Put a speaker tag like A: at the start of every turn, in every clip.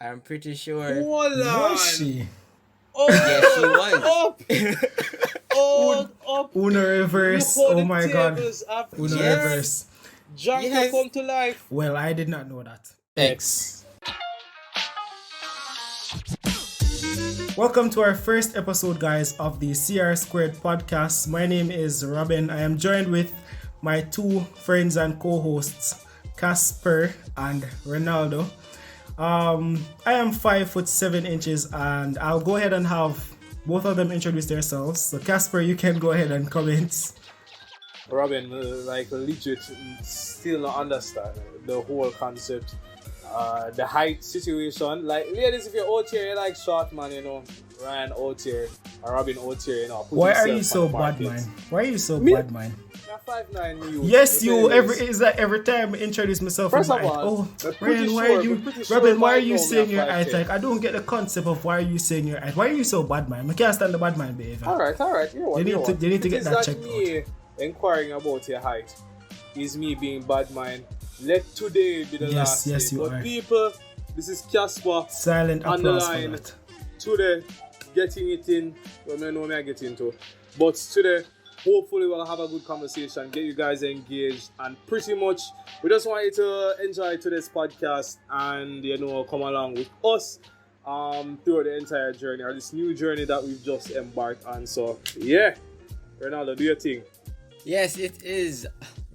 A: I'm pretty sure.
B: Hold on.
C: Was she?
B: Oh,
A: Yes, she was.
B: Up.
C: Uno reverse.
B: Look how
C: Oh
B: the
C: my god.
B: tables have
C: Uno
B: turned.
C: reverse.
B: Janko
A: Yes.
B: come to life.
C: Well, I did not know that.
A: X.
C: Welcome to our first episode, guys, of the CrSquared podcast. My name is Robin. I am joined with my two friends and co-hosts, Casper and Ronaldo. I am 5'7" and I'll go ahead and have both of them introduce themselves. So Casper, you can go ahead and comment.
B: Robin, like legit, still not understand the whole concept. The height situation. Like, ladies, if you're out here, you like short man, you know, Ryan out here, or Robin out here, you know.
C: Why are you so bad, man? Why are you so bad, man?
B: You're 5'9", you.
C: Yes, you. Every time I introduce myself,
B: First
C: I'm
B: of
C: like,
B: all,
C: Ryan, why are you, Robin? Why are you saying your height? Like, I don't get the concept of why are you saying your height. Why are you so bad, man? I can't stand the bad man behavior.
B: All right.
C: You need to get that checked
B: out. Inquiring about your height is me being bad mind. Let today be the last.
C: Yes,
B: day.
C: you
B: But
C: are.
B: people, this is Casper
C: Silent
B: on the
C: applause for
B: line.
C: that.
B: Today, getting it in. Well, I know me I get into. But today, hopefully we'll have a good conversation, get you guys engaged, and pretty much we just want you to enjoy today's podcast and, you know, come along with us throughout the entire journey, or this new journey that we've just embarked on. So yeah, Ronaldo, do your thing.
A: Yes, it is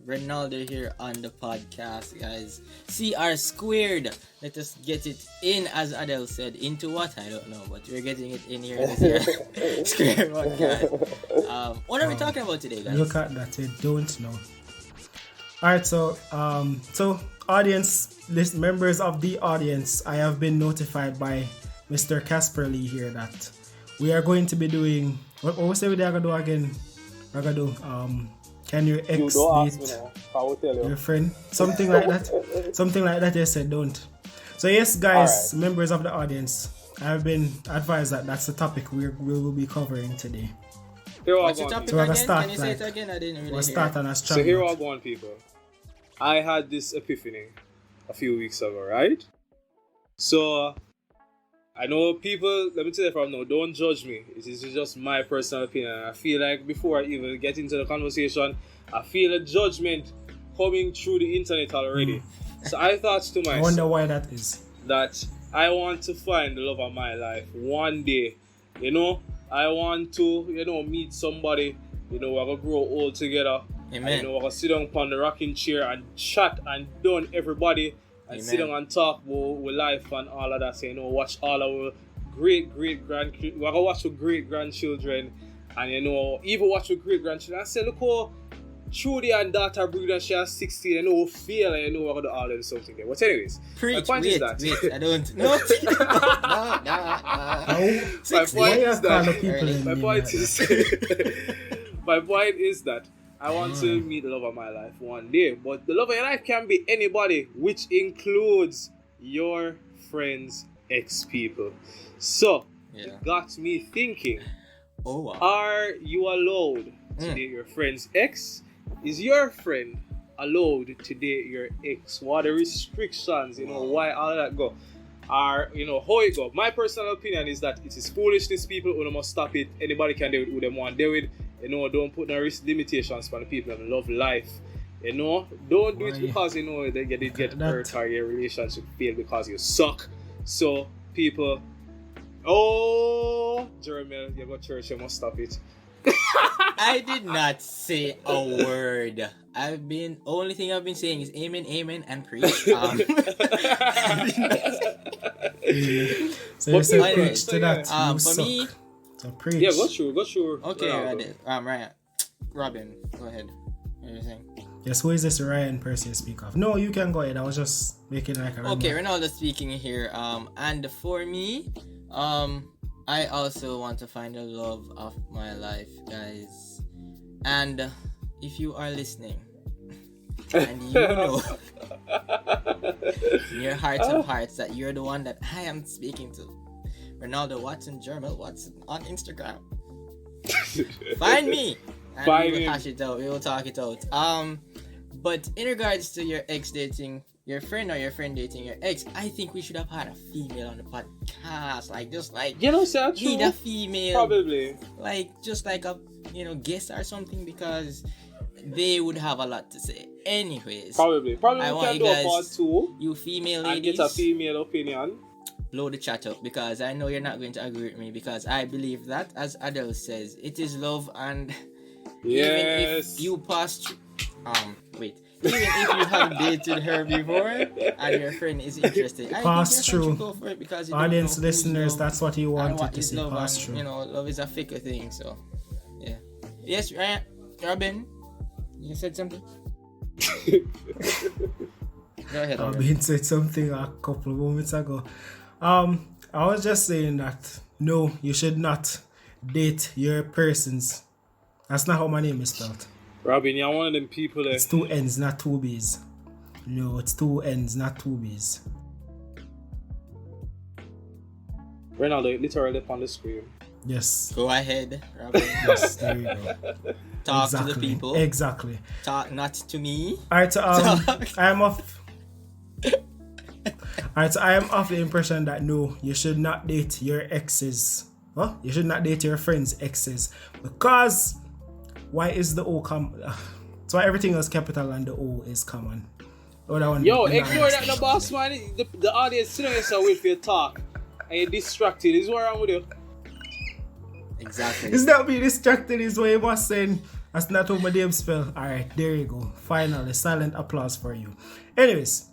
A: Ronaldo here on the podcast, guys. CrSquared. Let us get it in, as Adele said. Into what? I don't know, but we're getting it in here. This Square podcast. What are we talking about today, guys?
C: Look at that, you don't know. Alright, so audience, members of the audience, I have been notified by Mr. Casper Lee here that we are going to be doing, what was it we are going to do again? We're going to do, can your ex date your friend? Something like that. Something like that, yes, said don't. So yes, guys, right. Members of the audience, I have been advised that that's the topic we will be covering today.
A: What's the topic
C: so
A: again?
C: Start,
A: can you say it again? I didn't really
C: we'll
A: hear
C: start
A: it.
C: On a
B: so here are going, people. I had this epiphany a few weeks ago, right? So I know people, let me tell you from now, don't judge me. It is just my personal opinion. I feel like before I even get into the conversation, I feel a judgment coming through the internet already. So I thought to myself,
C: I wonder why that is.
B: That I want to find the love of my life one day. You know, I want to, meet somebody, we're going to grow old together.
A: Amen.
B: And, we're going to sit down upon the rocking chair and chat and done everybody. And sit down and talk with life and all of that. So, watch all our great-grandchildren. We're going to watch our great-grandchildren. And, even watch our great-grandchildren. And say, look how Trudy and daughter breed and she has 16. We'll feel and we're going to do all of something there. But anyways,
A: my
B: point is that.
A: Wait, I don't know.
B: My point is that I want to meet the love of my life one day. But the love of your life can be anybody, which includes your friends' ex-people. So, it got me thinking, are you allowed to date your friend's ex? Is your friend allowed to date your ex? What are the restrictions? Why all that go? Or, how it go? My personal opinion is that it is foolishness, people who must stop it. Anybody can do it who them want to do it. Don't put no limitations for the people that love life. Don't do it because they get hurt or your relationship fail because you suck. So people, Jeremy, you go to church, you must stop it.
A: I did not say a word. Only thing I've been saying is amen, and preach.
C: So you say preach to that.
A: For
C: suck.
A: me,
C: so preach.
B: Yeah, go sure.
A: Okay, Ryan. Robin, go ahead. What are you saying?
C: Yes, who is this Ryan person you speak of? No, you can go ahead. I was just making like a
A: Okay, Ronaldo speaking here. And for me, I also want to find the love of my life, guys. And if you are listening, and you know in your hearts of hearts that you're the one that I am speaking to, Ronaldo Watson, Jermel Watson on Instagram. Find me, and we will hash it out. We will talk it out. But in regards to your ex dating your friend or your friend dating your ex, I think we should have had a female on the podcast. Like, just like,
B: You know, sir, true.
A: need a female.
B: Probably.
A: Like, just like a, guest or something, because they would have a lot to say. Anyways.
B: Probably
A: I
B: we
A: want
B: can
A: you
B: do a
A: guys,
B: part 2
A: you female
B: and
A: ladies,
B: get a female opinion.
A: blow the chat up, because I know you're not going to agree with me, because I believe that, as Adele says, it is love, and even if you pass through, even if you have dated her before and your friend is interested,
C: Pass
A: I think
C: through.
A: go for it, because you
C: Audience
A: don't know who's
C: listeners,
A: love
C: that's what you
A: and
C: wanted
A: what
C: to
A: is
C: see.
A: love,
C: Pass
A: and,
C: through.
A: love is a fickle thing. So yeah. Yes, Robin, you said something. Go ahead.
C: Robin said something a couple of moments ago. I was just saying that no, you should not date your persons. That's not how my name is spelled.
B: Robin, you're one of them people that...
C: It's 2 N's, not 2 B's. No, it's 2 N's, not 2 B's.
B: Ronaldo, literally up on the screen.
C: Yes.
A: Go ahead, Robin.
C: Yes, there you go.
A: Talk to the people.
C: Exactly.
A: Talk not to me.
C: Alright, so I am of the impression that no, you should not date your exes. Huh? You should not date your friends' exes. Because why is the O so everything else capital and the O is common.
B: Yo, ignore that, the boss man. The audience sitting here so wait for your talk. And you're distracted. Is what wrong with you?
A: Exactly.
C: It's not being distracted, is what you must say. That's not how my name spell. Alright, there you go. Finally, silent applause for you. Anyways,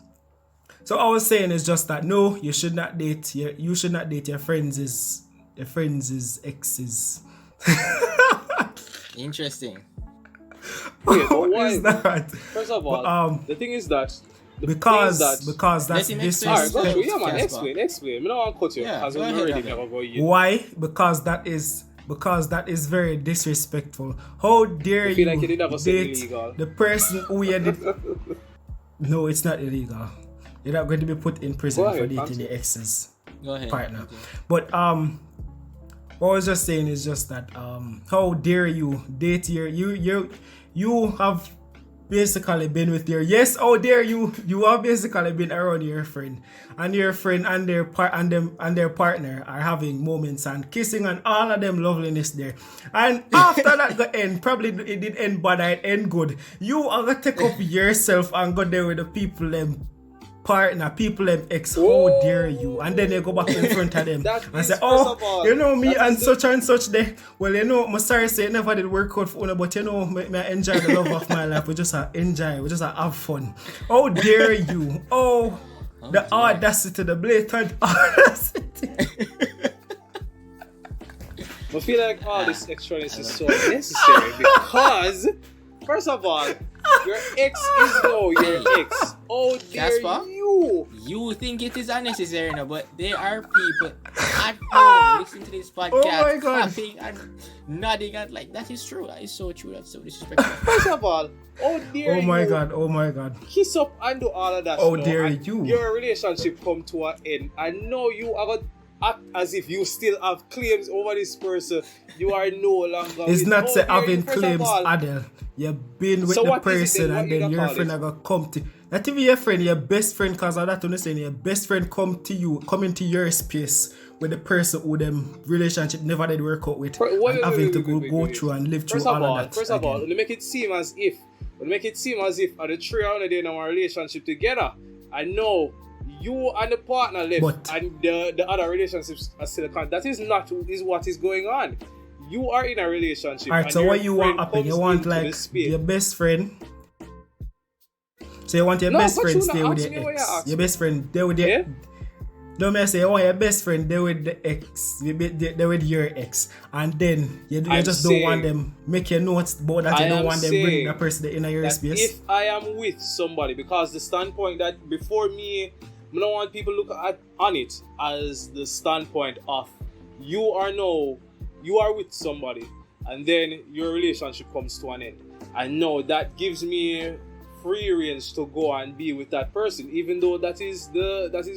C: so all I was saying is just that no, you should not date your friends' exes.
A: Interesting.
B: Wait, but
C: What
B: why?
C: is that?
B: First of all, the thing is that
C: because that's
A: Let him explain.
B: Alright, go through.
C: disrespect.
B: Yeah, man, explain. I don't want to cut you
A: Yeah,
B: because
A: go
B: we're
A: ahead,
B: already
A: Robin.
B: never going in.
C: Why? Because that is very disrespectful. How dare
B: I feel
C: you
B: like you did have a say
C: date
B: illegal.
C: the person who you did? No, it's not illegal. You're not going to be put in prison
B: Go
C: for
B: ahead,
C: dating
B: answer.
C: the ex's
A: Go ahead.
C: partner.
A: Okay.
C: But what I was just saying is just that how dare you date you have basically been with your how dare you have basically been around your friend and their partner are having moments and kissing and all of them loveliness there, and after that go end, probably it did end bad, it end good, you are gonna take up yourself and go there with the people them partner, people them ex. How dare you? And then they go back in front of them and say, oh, you know me and such day. Well, I'm sorry say it never did work out for una, but me enjoy the love of my life. We just enjoy, we just have fun. How dare you? Oh, the audacity, the blatant audacity.
B: I feel like all this extraness is so necessary because, first of all, your ex is now your ex. Oh, dare
A: Casper? You think it is unnecessary now, but there are people at home listening to this podcast,
C: my God.
A: clapping and nodding and like, that is true. That is so true. That's so disrespectful.
B: First of all, oh dare you.
C: Oh my god.
B: Kiss up and do all of that.
C: Oh,
B: now,
C: dare
B: and
C: you.
B: Your relationship come to an end. I know you are going to act as if you still have claims over this person. You are no longer.
C: It's
B: with.
C: not
B: Oh,
C: say
B: dare you.
C: having
B: First of
C: claims,
B: all,
C: Adele. You've been with
B: So
C: the
B: what is it
C: person
B: then? What
C: and
B: you
C: then
B: gonna
C: your
B: call
C: friend
B: it?
C: are gonna come to, not even your friend, your best friend, because of that to say your best friend come to you, come into your space with the person who them relationship never did work out with, and having to go through and live through all of that.
B: First of all,
C: again.
B: we make it seem as if at the 3 hours in our relationship together. I know you and the partner left,
C: But-
B: and the other relationships are still con. That is not is what is going on. You are in a relationship.
C: Alright,
B: and
C: so
B: your
C: what you want
B: friend
C: happen? You
B: comes
C: want
B: into
C: like
B: the space.
C: your best friend. So you want your
B: No,
C: best
B: but
C: friend
B: you
C: stay
B: not
C: with
B: ask
C: your
B: me what you
C: ex.
B: ask.
C: Your best friend there with your.
B: Yeah?
C: No, me say you want your best friend there with the ex, there with your ex, and then you
B: I'm
C: just don't want
B: saying-
C: them make your notes about that.
B: I
C: You don't
B: am
C: want them bring
B: saying
C: that person in your
B: that
C: space.
B: if I am with somebody, because the standpoint that before me, I don't want people look at on it as the standpoint of you are with somebody, and then your relationship comes to an end. I know that gives me free range to go and be with that person, even though that is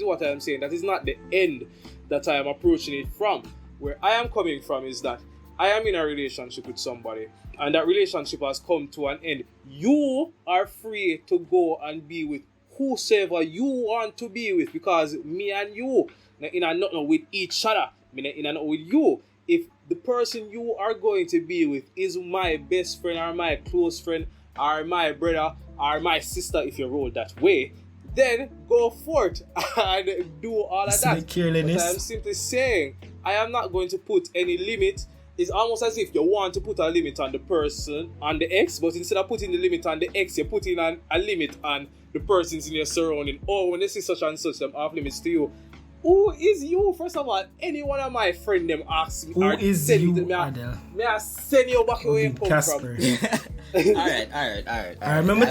B: what I am saying. That is not the end that I am approaching it from. Where I am coming from is that I am in a relationship with somebody, and that relationship has come to an end. You are free to go and be with whosoever you want to be with, because me and you in a not with each other, me in a not with you. If the person you are going to be with is my best friend or my close friend or my brother or my sister, if you roll that way, then go forth and do all of that. But I'm simply saying, I am not going to put any limit. It's almost as if you want to put a limit on the person, on the ex, but instead of putting the limit on the ex, you're putting a limit on the persons in your surrounding. Oh, when they see such and such, them off limits to you. Who is you? First of all, any one of my friend them ask me.
C: Who is you, Adele?
B: May I send you back where you come
A: Casper.
B: from?
A: Alright.
C: Let me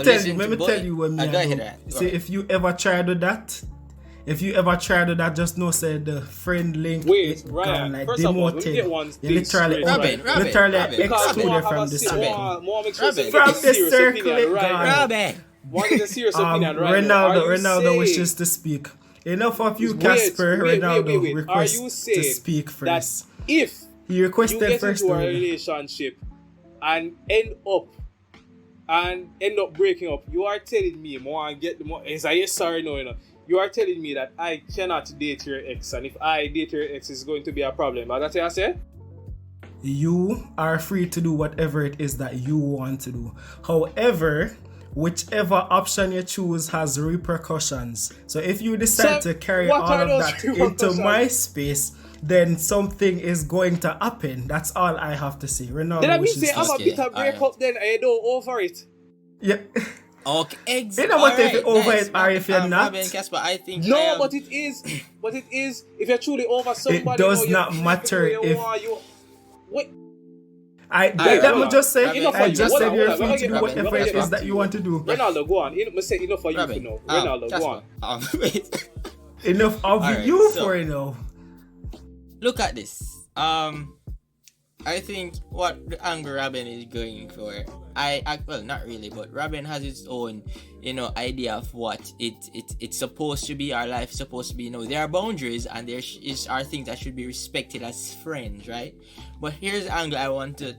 C: tell you what me I do. See, if you ever try to do that, just know say the friend link
B: Ryan,
C: like
B: first of all, let me get one thing
C: literally excluded from the circle.
B: From the
C: circle,
A: Robin.
B: What is a serious opinion, right?
C: Ronaldo wishes to speak. Enough of you, Casper. Ronaldo requests to speak first.
B: If
C: he requested
B: you get
C: first
B: into a relationship and end up breaking up, you are telling me, is I yes or no, you know? You are telling me that I cannot date your ex, and if I date your ex, it's going to be a problem. That's what I said?
C: You are free to do whatever it is that you want to do. However, whichever option you choose has repercussions. So if you decide to carry all of that into my space, then something is going to happen. That's all I have to say. Ronaldo
B: then I mean say I'm a bit of break up then I don't over it.
C: Yeah.
A: Okay, exactly.
C: You know what if you're over it or if you're not?
A: Casper, I think
B: but it is. If you're truly over somebody,
C: it does not matter if.
B: Wait.
C: I just said you're free to do whatever it is that you want to do.
B: Ronaldo, go on. I say enough for you for now. Ronaldo, go on.
A: Wait.
C: Enough of you for now.
A: Look at this. I think what the angle Robin is going for, well, not really, but Robin has its own, idea of what it's supposed to be. Our life is supposed to be. There are boundaries and there are things that should be respected as friends, right? But here's the angle I want to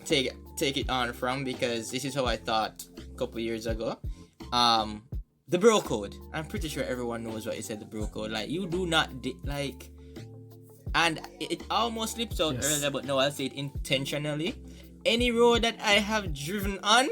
A: take it on from, because this is how I thought a couple years ago. The bro code. I'm pretty sure everyone knows what you said. The bro code. Like, you do not and it almost slipped out earlier, but no, I'll say it intentionally. Any road that I have driven on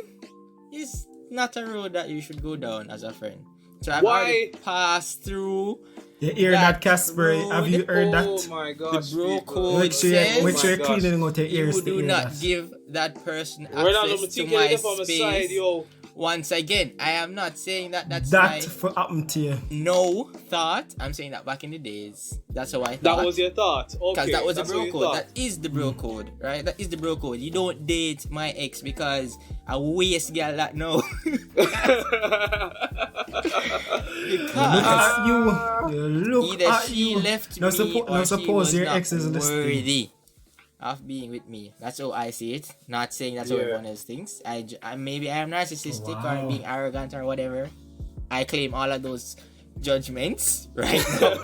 A: is not a road that you should go down as a friend. So I've already passed through.
C: You hear that, Casper? Have you heard that?
B: Oh my gosh.
A: The bro code says
C: you're cleaning out your ears.
A: You do not give that person access to my space. Once again, I am not saying that's
C: for happened to you.
A: No thought. I'm saying that back in the days, that's how I thought.
B: That was your thought. Okay.
A: Because that was the bro code. That is the bro code, right? That is the bro code. You don't date my ex because I waste girl that no. Because either she left me or she was not worthy of being with me. That's how I see it. Not saying that's how everyone else thinks. Maybe I am narcissistic or being arrogant or whatever. I claim all of those judgments right now.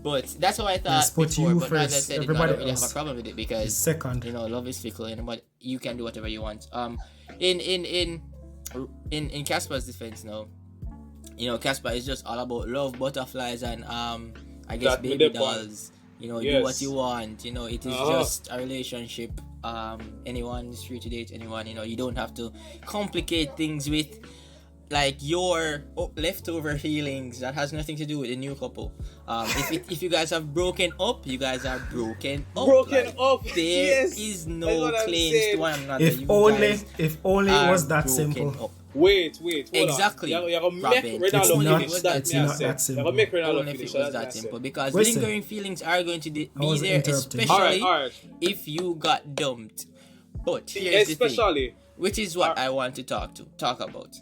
A: But that's how I thought before. But as I said, I don't really have a problem with it because love is fickle, but you can do whatever you want. In Casper's defense now, Casper is just all about love, butterflies, and I guess baby dolls. Do what you want. It is just a relationship. Anyone is free to date anyone. You don't have to complicate things with like your leftover feelings that has nothing to do with the new couple. If you guys have broken up, you guys are broken up. There is no claims to one another.
C: If only it was that simple.
A: Up.
B: Wait.
A: Exactly.
B: You're gonna make Ronaldo finish that. You're gonna make Ronaldo finish
A: that. That simple. Because lingering feelings are going to be there, especially if you got dumped. But here's the thing, which is what I want to talk about.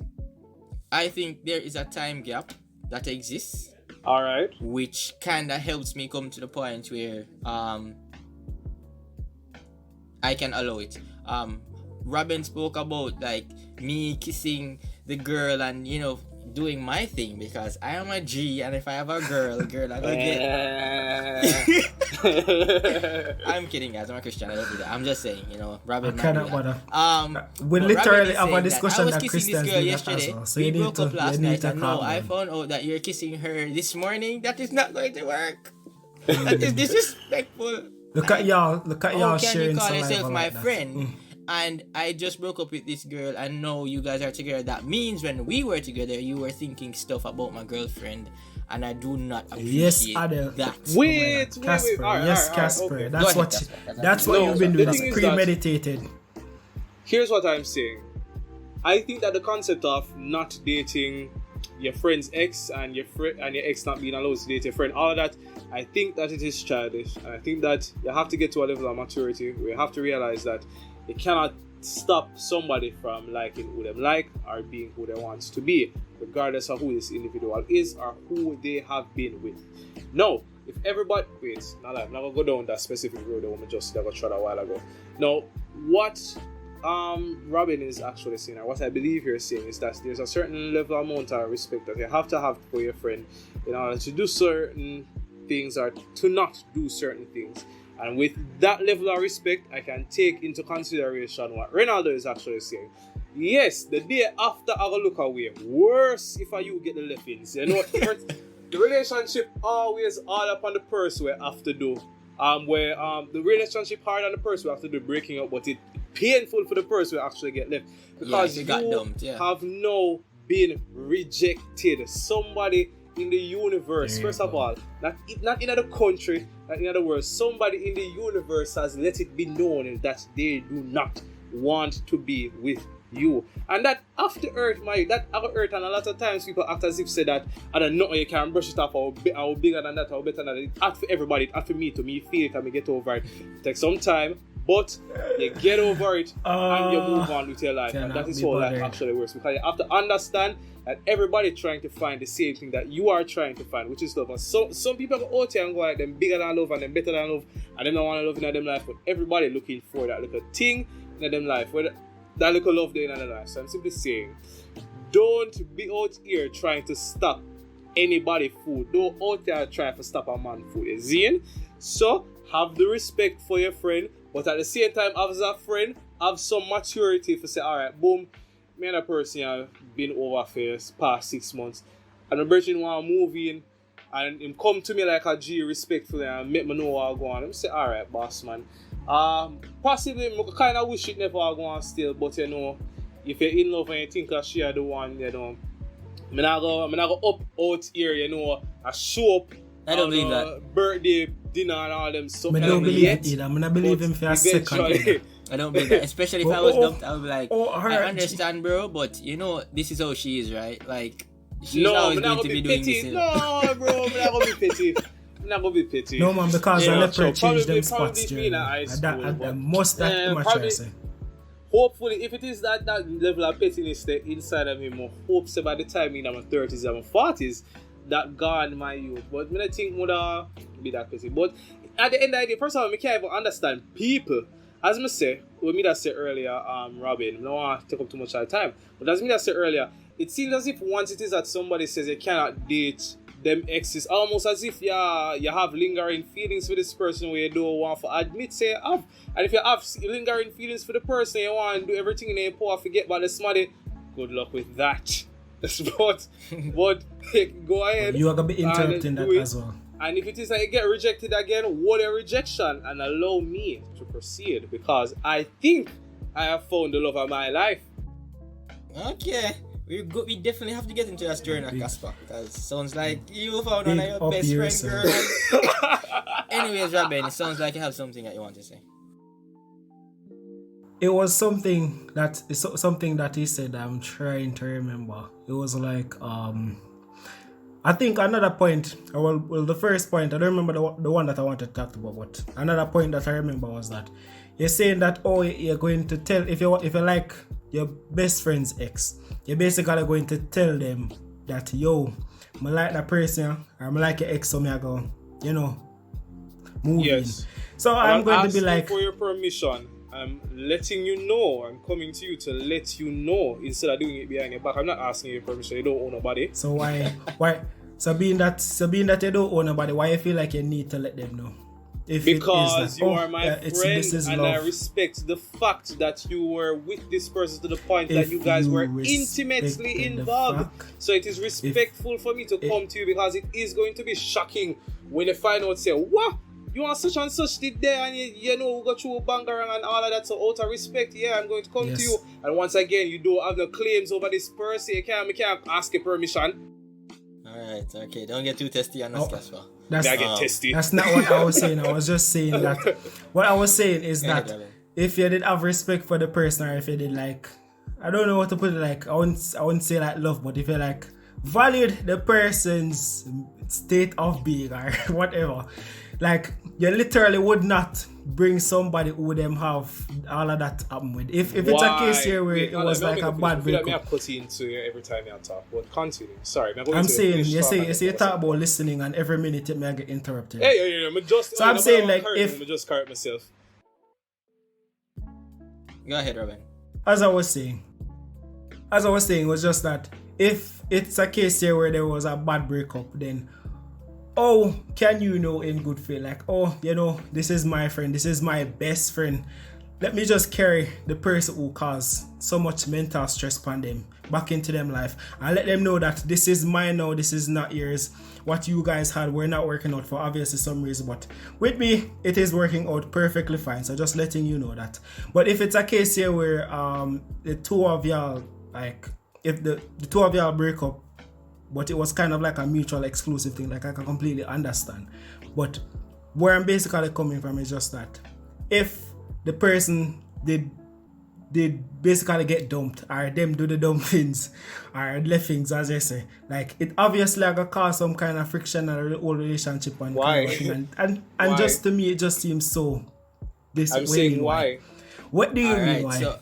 A: I think there is a time gap that exists.
B: Alright.
A: Which kinda helps me come to the point where I can allow it. Robin spoke about like me kissing the girl and doing my thing because I am a G, and if I have a girl, I'm gonna get. I'm kidding, guys. I'm a Christian. I don't do that. I'm just saying, Robin.
C: We literally have a discussion
A: that
C: that Christians
A: do
C: yesterday.
A: Well.
C: So
A: we
C: you need
A: broke
C: to,
A: up last
C: you need
A: night,
C: to
A: and now
C: calm
A: I
C: down.
A: found out that you're kissing her this morning. That is not going to work. That is disrespectful.
C: Look at y'all
A: Can
C: sharing
A: you call
C: saliva
A: yourself my
C: like that.
A: friend? And I just broke up with this girl, and now you guys are together. That means when we were together, you were thinking stuff about my girlfriend, and I do not appreciate that.
B: Wait.
C: Casper. Yes, Casper.
B: Okay.
C: That's what you've been doing. It's premeditated.
B: Here's what I'm saying. I think that the concept of not dating your friend's ex and your ex not being allowed to date your friend, all of that, I think that it is childish. And I think that you have to get to a level of maturity where you have to realize that you cannot stop somebody from liking who they like or being who they want to be, regardless of who this individual is or who they have been with. No, if everybody... Wait, I'm not going to go down that specific road that we just never tried a while ago. Now, what Robin is actually saying, or what I believe you're saying, is that there's a certain level amount of respect that you have to have for your friend in order to do certain things or to not do certain things. And with that level of respect, I can take into consideration what Ronaldo is actually saying. Yes, the day after I go look away, worse if you get the left-ins. You know, the relationship always all up on the person we have to do. The relationship hard on the person we have to do breaking up, but it painful for the person we actually get left. Because you got dumped, have now been rejected. Somebody in the universe, first of all, not in the country, not in the world, somebody in the universe has let it be known that they do not want to be with you. And that after earth, that after earth, and a lot of times people act as if say that I don't know, you can brush it off or bigger than that or better than that. It act for everybody, it act for me to me feel it and me get over it. It takes some time, but you get over it and you move on with your life. And that is how life actually works, because you have to understand that everybody trying to find the same thing that you are trying to find, which is love. And some people go out here and go like them bigger than love and them better than love, and them don't want to love in them life, but everybody looking for that little thing in them life, where that little love there in their life. So I'm simply saying, don't be out here trying to stop anybody food. Don't out there trying to stop a man food. You see? So have the respect for your friend, but at the same time, as a friend, have some maturity to say, alright, boom, me and a person have been over for the past 6 months, and the person want to move in, and him come to me like a G respectfully and make me know what I go on. I'm say, alright, boss man. Possibly I kind of wish it never go on still, but if you're in love and you think that she are the one, I'm not go up out here, I show up.
A: I don't believe that.
B: Birthday dinner and all them stuff.
C: I don't believe it either. I'm not believe him for a second.
A: I don't believe that. Especially if I was dumped, I would be like, I understand, bro, but this is how she is, right? Like, she's always going to be doing this.
B: No, bro, I'm not going to be petty. I'm not going to be petty.
C: No, man, because I let her change them spots.
B: Hopefully, if it is that level of pettiness there inside of him, I hope so by the time in my 30s and my 40s, that gone my youth. But I think would be that petty. But at the end of the day, first of all, I can't even understand people. As I say, what me that said earlier, Robin, I don't want to take up too much of time, but as me that said earlier, it seems as if once it is that somebody says you cannot date them exes, almost as if you have lingering feelings for this person where you don't want to admit say you have. And if you have lingering feelings for the person, you want to do everything in your power, forget about the somebody, good luck with that. but go ahead.
C: You are going to be interrupting that as well.
B: And if it is that you get rejected again, what a rejection, and allow me to proceed, because I think I have found the love of my life.
A: Okay. We definitely have to get into that story now, Casper, because it sounds like you found one of your best friend girl. Anyways, Robin, it sounds like you have something that you want to say.
C: It was something that he said. I'm trying to remember. It was like I think another point, well, the first point, I don't remember the one that I wanted to talk about, but another point that I remember was that you're saying that, you're going to tell, if you like your best friend's ex, you're basically going to tell them that, I like that person, or I like your ex, so I go, move in. So I'm going to be like,
B: for your permission, I'm letting you know. I'm coming to you to let you know instead of doing it behind your back. I'm not asking you permission. You don't own nobody.
C: So why? So being that you don't own nobody, why you feel like you need to let them know?
B: Because you are my friend, and
C: love.
B: I respect the fact that you were with this person to the point that you guys were intimately involved. So it is respectful for me to come to you, because it is going to be shocking when you find out, say, what? You want such and such did there, and you know, we got through bangarang and all of that. So out of respect, yeah, I'm going to come to you. And once again, you don't have no claims over this person. You can't ask your permission.
A: Alright, okay. Don't get too testy on us, Casper.
C: That's not what I was saying. I was just saying that what I was saying is that if you did have respect for the person, or if you did, like, I don't know what to put it, like, I wouldn't say like love, but if you like valued the person's state of being or whatever, like, you literally would not bring somebody who them have all of that happen with. If it's a case here where it was like a bad breakup.
B: I put into you every time you talk, but continue. Sorry,
C: I'm saying you talk about listening, and every minute you may get interrupted.
B: Hey,
C: so I'm saying, like, if
B: I just correct myself.
A: Go ahead, Robin.
C: As I was saying, it was just that if it's a case here where there was a bad breakup, then oh, can you know in good faith, like, oh, you know, this is my friend, this is my best friend, let me just carry the person who caused so much mental stress upon them back into them life, and let them know that this is mine now, this is not yours. What you guys had were not working out for obviously some reason, but with me it is working out perfectly fine. So just letting you know that. But if it's a case here where the two of y'all, like, if the two of y'all break up, but it was kind of like a mutual exclusive thing, like, I can completely understand. But where I'm basically coming from is just that if the person did basically get dumped, or them do the dumb things, or left things, as they say, like, it obviously gonna cause some kind of friction in the whole relationship. And
B: why?
C: And why? Just to me, it just seems so.
B: I'm saying why.
C: What do you mean why?
B: So,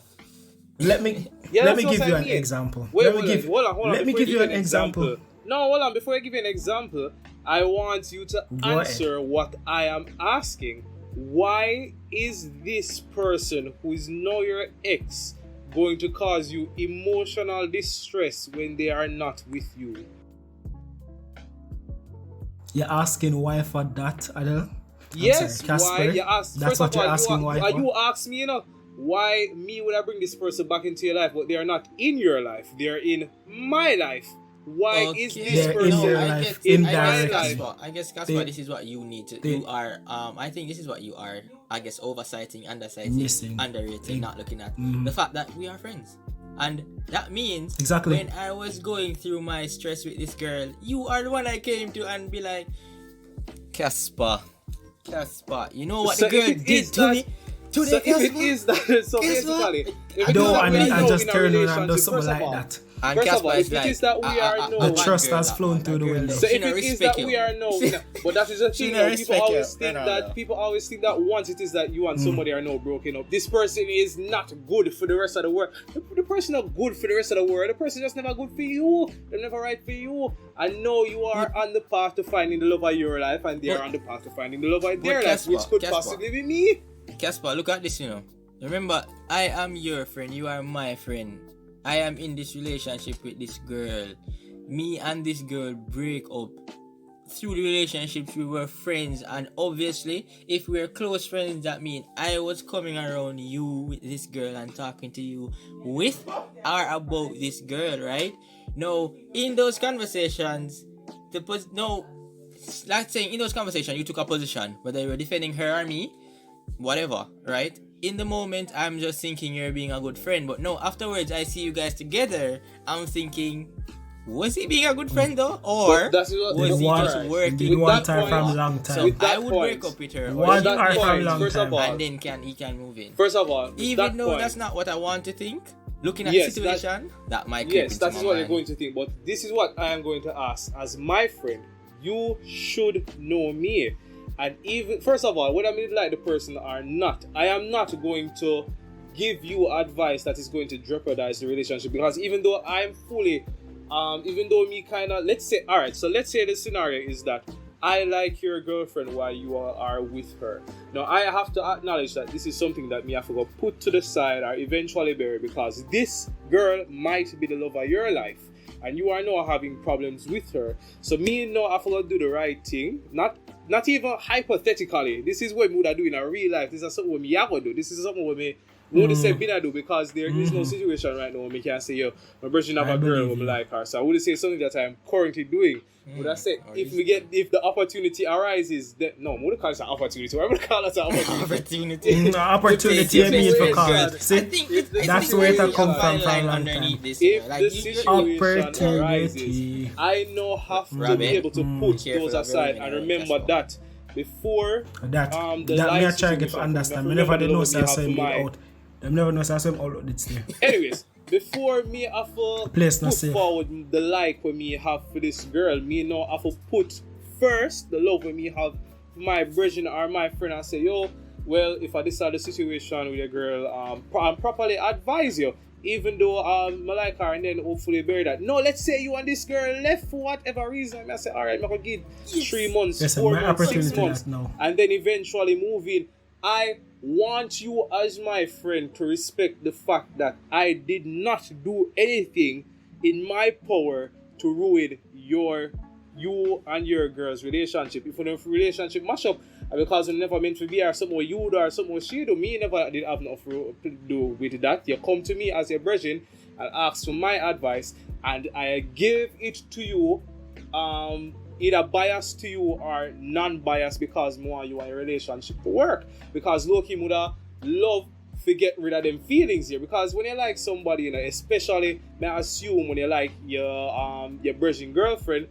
C: let me give you an example. Let me give you an example.
B: No, hold on. Before I give you an example, I want you to answer what I am asking. Why is this person who is now your ex going to cause you emotional distress when they are not with you?
C: You're asking why for that, Adele?
B: Yes, why you ask?
C: That's what you're asking why for?
B: You ask me, you know, why me would I bring this person back into your life, but they are not in your life, they are in my life. Why is this person in my life?
A: I guess Casper, this is what you need to. You are. I think this is what you are. I guess oversighting, undersighting, underrating, not looking at the fact that we are friends, and that means when I was going through my stress with this girl, you are the one I came to and be like, Casper, you know what the girl did to me.
B: So if it is that, so basically, if
C: I don't want to just turn around and do something like that.
A: And
B: first of all, if it is that we are
C: the trust has flown through the window.
B: So if it is that we are but that is the thing. People always think that once it is that you and somebody are now broken up, this person is not good for the rest of the world. The person not good for the rest of the world. The person just never good for you. They're never right for you. I know you are on the path to finding the love of your life, and they are on the path to finding the love of their life, which could possibly be me.
A: Casper, look at this, you know. Remember, I am your friend, you are my friend. I am in this relationship with this girl. Me and this girl break up. Through the relationship, we were friends, and obviously, if we're close friends, that means I was coming around you with this girl and talking to you with or about this girl, right? Now, in those conversations, like saying in those conversations, you took a position, whether you were defending her or me, whatever, right? In the moment, I'm just thinking you're being a good friend, but no, afterwards, I see you guys together, I'm thinking, was he being a good friend though? Or was he just working?
C: One time from a long time.
A: So I would break up with her.
C: One time from a long time.
A: And then he can move in.
B: First of all,
A: even though that's not what I want to think, looking at the situation, that might creep into my mind.
B: Yes, that is what you're going to think, but this is what I am going to ask. As my friend, you should know me. And even, first of all, whether I like the person or not, I am not going to give you advice that is going to jeopardize the relationship, because even though I'm fully, even though me kind of, let's say the scenario is that I like your girlfriend while you all are with her. Now, I have to acknowledge that this is something that me have to go put to the side or eventually bury, because this girl might be the love of your life and you are now having problems with her. So me now have to do the right thing. Not even hypothetically. This is what me would do in a real life. This is something me have to do. This is something what me would say me do, because there is no situation right now where me can say, yo, my person have a girl who like her. So I would say something that I'm currently doing. Would I say if the opportunity arises, that no, we would call it an opportunity. Why would I call it an opportunity?
C: Opportunity means for card. See, that's where it come from
A: line
C: long
A: underneath
C: time.
A: this.
B: If
A: Like,
B: the
A: you
B: situation arises, I now have to be able to put
A: Careful
B: those
A: of
B: aside
A: women,
B: and remember
A: that's
B: that before
C: That
B: the
C: that me
B: life
C: I try to get to
B: situation,
C: understand. Me
B: remember
C: never
B: the
C: did know
B: love
C: say
B: we
C: I
B: have
C: saw him
B: for my-
C: out. Them never know say I saw him out this day.
B: Anyways, before me have to
C: Place not
B: put
C: safe.
B: forward the like when me have for this girl, me now have to put first the love when me have for my brethren or my friend and say, yo, well, if I decide the situation with a girl, and properly advise you, even though I like her, and then hopefully bury that. No, let's say you and this girl left for whatever reason. I say, alright, I'm gonna give 3 months,
C: Yes,
B: 4
C: my
B: months, 6
C: opportunity
B: months,
C: that now.
B: and then eventually move in. I want you as my friend to respect the fact that I did not do anything in my power to ruin you and your girl's relationship. If the relationship mash up, and because we never meant to be or something you do or something she do, me never did have nothing to do with that. You come to me as your brethren and ask for my advice, and I give it to you either biased to you or non-biased, because more you want your relationship to work. Because Loki woulda love to get rid of them feelings here. Because when you like somebody, you know, especially I assume when you like your virgin girlfriend,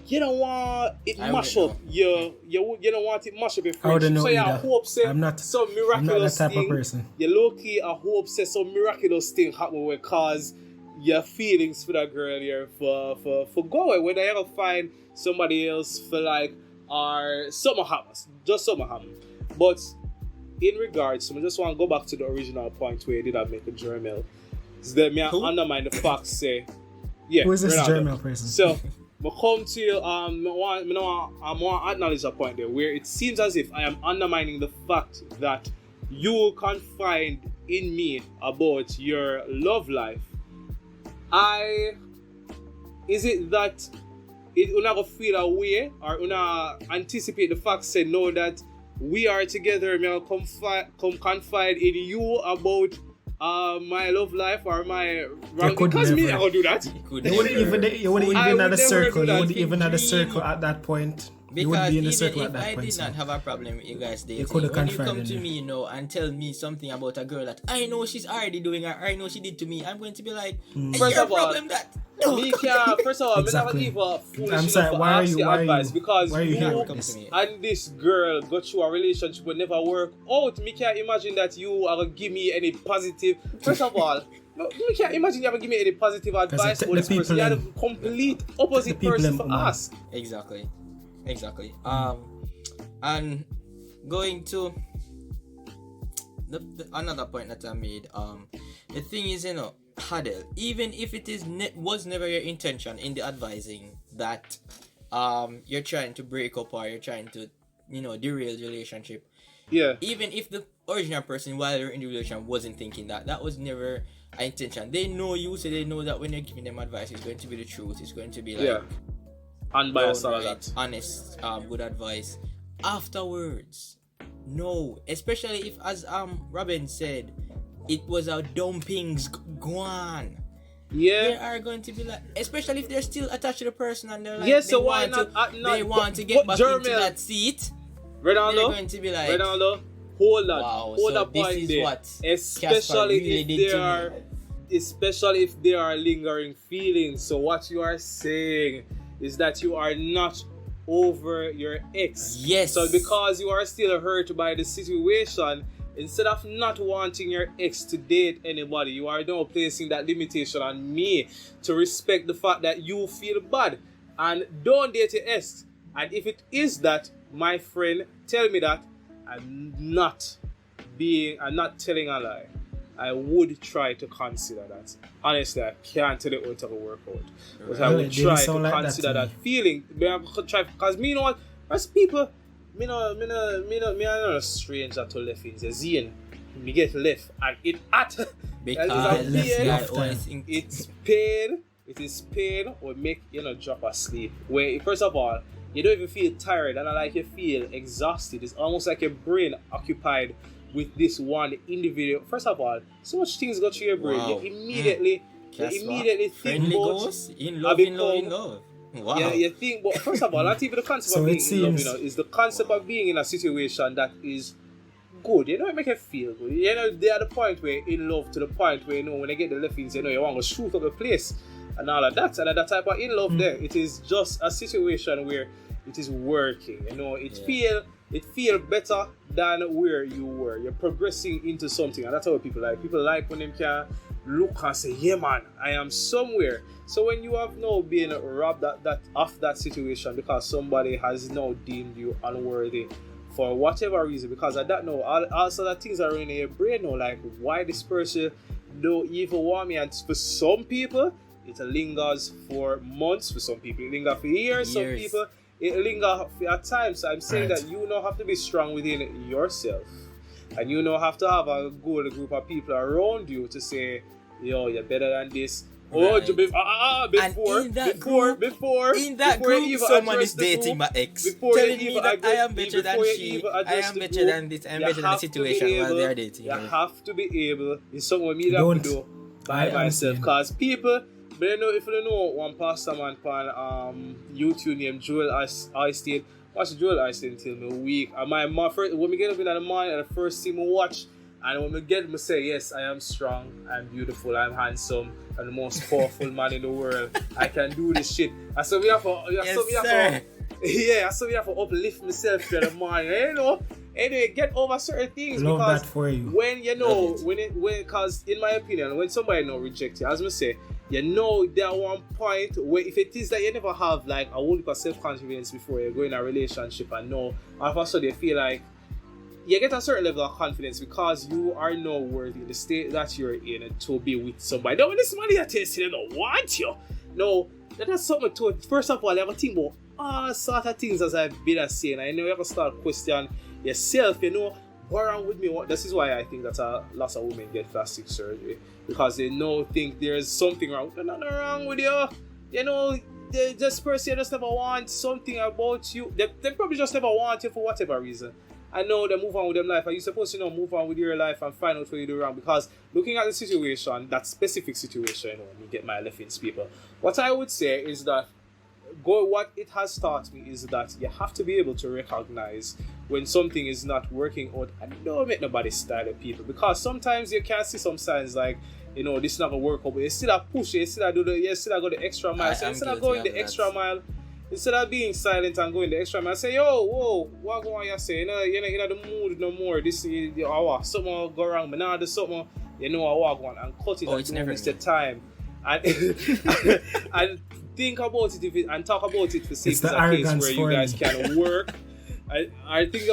B: you don't want it mash up. You don't want it mash up your friendship. So you hope say some miraculous
C: I'm not that type
B: thing.
C: of person.
B: You low-key I hope say some miraculous thing happen will cause your feelings for that girl here for go away. When I ever find somebody else for like or something happens. Just something happen. But in regards, I just want to go back to the original point where you did not make a journal. Is that me undermine the facts say
C: who is this
B: Ronaldo.
C: journal person?
B: So I come to you, I want to acknowledge a point there where it seems as if I am undermining the fact that you confide in me about your love life. Is it that you never feel a way or you anticipate the fact say no that we are together, me come confide in you about my love life or my wrong, because me I will do that.
C: You wouldn't even at the circle. You wouldn't even at the circle at that point. You would
A: Because
C: be in the
A: even
C: circle
A: if
C: at that
A: I
C: point.
A: did not have a problem with you guys dating,
C: could've
A: when you
C: confided
A: come to
C: in
A: me, you know, and tell me something about a girl that I know she's already doing or I know she did to me, I'm going to be like,
B: First
A: your
B: of all,
A: problem that. No.
B: Me can't, first of all,
C: Exactly.
B: I'm not even foolish
C: I'm sorry,
B: enough
C: why are
B: ask
C: you-
B: the
C: why are
B: advice
C: you-
B: because
C: why are you
B: you
C: here with
A: Come
C: this?
A: to me.
B: and this girl got through a relationship will never work out. Me can't imagine that you are gonna give me any positive. First of all, no, me can't imagine you ever give me any positive advice
C: take
B: for
C: the
B: this person.
C: people
B: You're
C: in.
B: the complete opposite
C: people
B: person
C: in,
B: for
C: man.
B: us.
A: Exactly. And going to the another point that I made, the thing is, you know, Hadel, even if it is was never your intention in the advising that you're trying to break up or you're trying to, you know, derail the relationship,
B: Yeah.
A: even if the original person while you're in the relationship wasn't thinking that was never an intention. They know you, so they know that when you're giving them advice, it's going to be the truth. It's going to be like
B: Yeah. Unbiased all of
A: downright
B: that.
A: honest, good advice. Afterwards, no, especially if, as Robin said, it was a dumpings gone. They
B: Yeah.
A: are going to be like, especially if they're still attached to the person and they're like,
B: Yeah, so
A: they
B: why
A: want
B: not-
A: to,
B: not-
A: they want to
B: but-
A: get
B: but
A: back into
B: Jermel-
A: that seat. They're
B: Ronaldo.
A: going to be like,
B: Ronaldo, hold that.
A: Wow,
B: Hold
A: so
B: that
A: this
B: point
A: is
B: there.
A: what Casper
B: Especially
A: really
B: if
A: did
B: there
A: to me.
B: are, especially if there are lingering feelings. So what you are saying is that you are not over your ex.
A: Yes.
B: So because you are still hurt by the situation, instead of not wanting your ex to date anybody, you are now placing that limitation on me to respect the fact that you feel bad and don't date your ex. And if it is that, my friend, tell me that I'm not telling a lie. I would try to consider that. Honestly, I can't tell it will work out. But I
C: Well,
B: would
C: it didn't
B: try to
C: sound like that
B: consider
C: to
B: that
C: me.
B: feeling. Because me, you know what? As people, me not a stranger to left-ins. You see, me get left and it at.
A: Because
B: It's pain. It is pain or make you know drop asleep. Where first of all, you don't even feel tired and like you feel exhausted. It's almost like your brain occupied with this one individual. First of all, so much things go through your brain.
A: Wow.
B: You immediately think
A: friendly
B: about
A: ghosts in love. Wow.
B: Yeah, you think, but first of all, not even the concept
C: So
B: of being
C: it
B: in love,
C: seems-
B: you know, is the concept of being in a situation that is good. You know, it make you feel good. You know, they are the point where in love to the point where you know when they get the left-ins, you know, you want to shoot up the place and all of that. And that type of in love there, it is just a situation where it is working. You know, it feel better than where you were. You're progressing into something, and that's how people like. People like when they can look and say, yeah man, I am somewhere. So when you have now been robbed of that situation because somebody has now deemed you unworthy for whatever reason, because I don't know, all sort of things are in your brain now, like why this person don't even want me. And for some people it lingers for months, for some people it lingers for years. Some people it lingers at times. So I'm saying that you now have to be strong within yourself, and you now have to have a good group of people around you to say, yo, you're better than this.
A: Right.
B: Before
A: in that group, someone is dating my ex, telling me that I am better than she, I am better than this, I am better than the situation while they are dating.
B: You have to be able, it's something me that have to do by myself. Because people, but you know, if you know one pastor man on YouTube named Joel Osteen, watch Joel Osteen till me week. And my first, when we get up in the morning, the first thing we watch, and when we get me say, yes, I am strong, I'm beautiful, I'm handsome, I'm the most powerful man in the world. I can do this shit. And so we have to, we have to uplift myself in the morning. You know, anyway, get over certain things.
C: Love
B: because
C: that for you.
B: when you know, because in my opinion, when somebody not reject you, as we say, you know, there one point where if it is that you never have like a whole heap of self-confidence before you go in a relationship, and know all of a sudden you feel like you get a certain level of confidence because you are now worthy in the state that you're in to be with somebody. Don't when this money that tastes they don't want you. No, that's something to it. First of all, you have to think about all sort of things as I've been saying. I know you have to start questioning yourself, you know, what wrong with me? This is why I think that a lot of women get plastic surgery, because they know think there's something wrong. There's nothing wrong with you. You know, this person just never want something about you. They probably just never want you for whatever reason. I know they move on with their life, and you're supposed to move on with your life and find out what you do wrong. Because looking at the situation, that specific situation, you know, when you get my left-ins people, what I would say is that what it has taught me is that you have to be able to recognize when something is not working out, and don't make nobody style at people, because sometimes you can see some signs like, you know, this is not gonna work out, but you still have push it, you still go the extra mile. So instead of going the extra mile, instead of being silent and going the extra mile, say, yo, whoa, what go on you say? You're not in the mood no more. This is something go wrong, but now there's something, you know, I walk on and cut it and don't waste the time. And and think about it and talk about it to see if it's a case where you guys can work. I think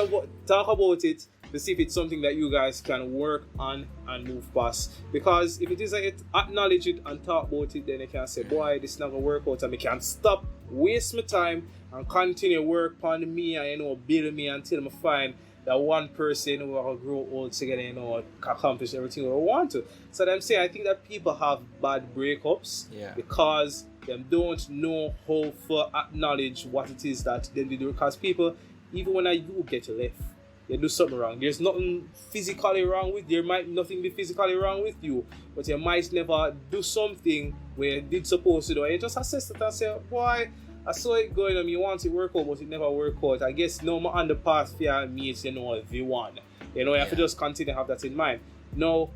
B: talk about it to see if it's something that you guys can work on and move past. Because if it is like acknowledge it and talk about it, then you can say, boy, this is not gonna work out, and I can stop, waste my time and continue work on me and, you know, build me until I find that one person who will grow old together, you know, accomplish everything we want to. So I'm saying I think that people have bad breakups because they don't know how to acknowledge what it is that they do. Because people, even when you get left, you do something wrong. There's nothing physically wrong with you. There might nothing be physically wrong with you, but you might never do something where you did supposed to do. And you just assess it and say, boy, I saw it going on, you want it to work out, but it never work out. I guess no more on the path for me, it's, you know, V1. You know, you have to just continue to have that in mind. No,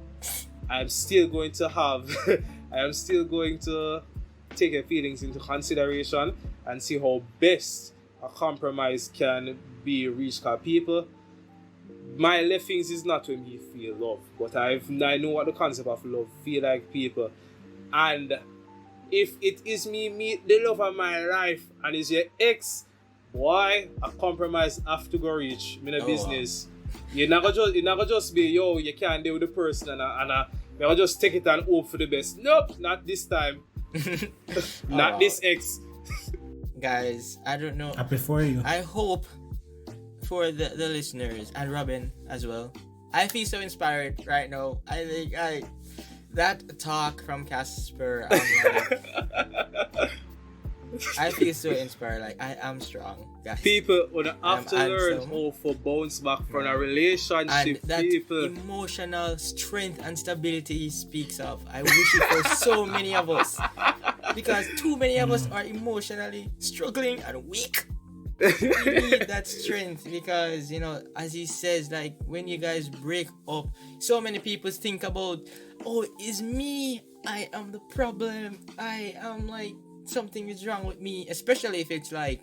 B: I'm still going to take your feelings into consideration and see how best a compromise can be reached. Because people, my left things is not when me feel love, but I know what the concept of love feel like people. And if it is me meet the love of my life and it's your ex, boy, a compromise have to go reach. Me no business. Wow. You're not gonna just be, yo, you can't deal with the person and you're just take it and hope for the best. Nope, not this time. Not this ex.
A: guys, I don't know.
C: Happy for you.
A: I hope for the listeners and Robin as well. I feel so inspired right now. I think that talk from Casper, I feel so inspired. Like, I am strong, guys.
B: People would have to learn how to bounce back from a relationship.
A: And that
B: people.
A: emotional strength and stability he speaks of, I wish it for so many of us. Because too many of us are emotionally struggling and weak. We need that strength because, you know, as he says, like, when you guys break up, so many people think about, oh, it's me, I am the problem, I am like, something is wrong with me, especially if it's like,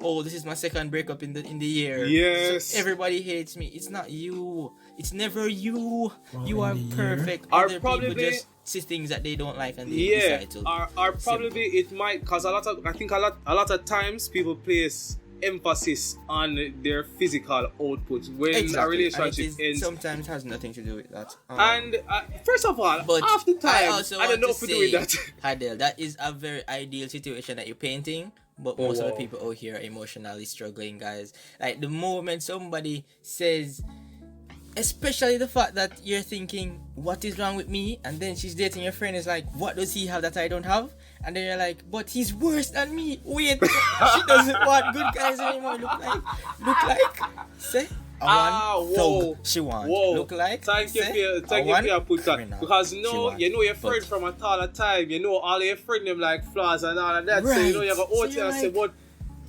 A: oh, this is my second breakup in the year.
B: Yes.
A: So everybody hates me. It's not you. It's never you. You are perfect.
B: Or
A: Other
B: probably
A: people just see things that they don't like and they decide to.
B: Or probably it might, because a lot of times people place emphasis on their physical output when a relationship ends.
A: Sometimes has nothing to do with that.
B: And first of all,
A: but
B: half the time, I don't know
A: if
B: if we're doing that.
A: Hadel, that is a very ideal situation that you're painting. But most of the people out here are emotionally struggling, guys. Like, the moment somebody says, especially the fact that you're thinking, what is wrong with me? And then she's dating your friend, is like, what does he have that I don't have? And then you're like, but he's worse than me. Wait, she doesn't want good guys anymore. Look like, say, she want. Look like,
B: thank you for your put that. Because you know your friend from a taller time, you know all your friend them like flaws and all of that. Right. So you know you're going to out here and say, but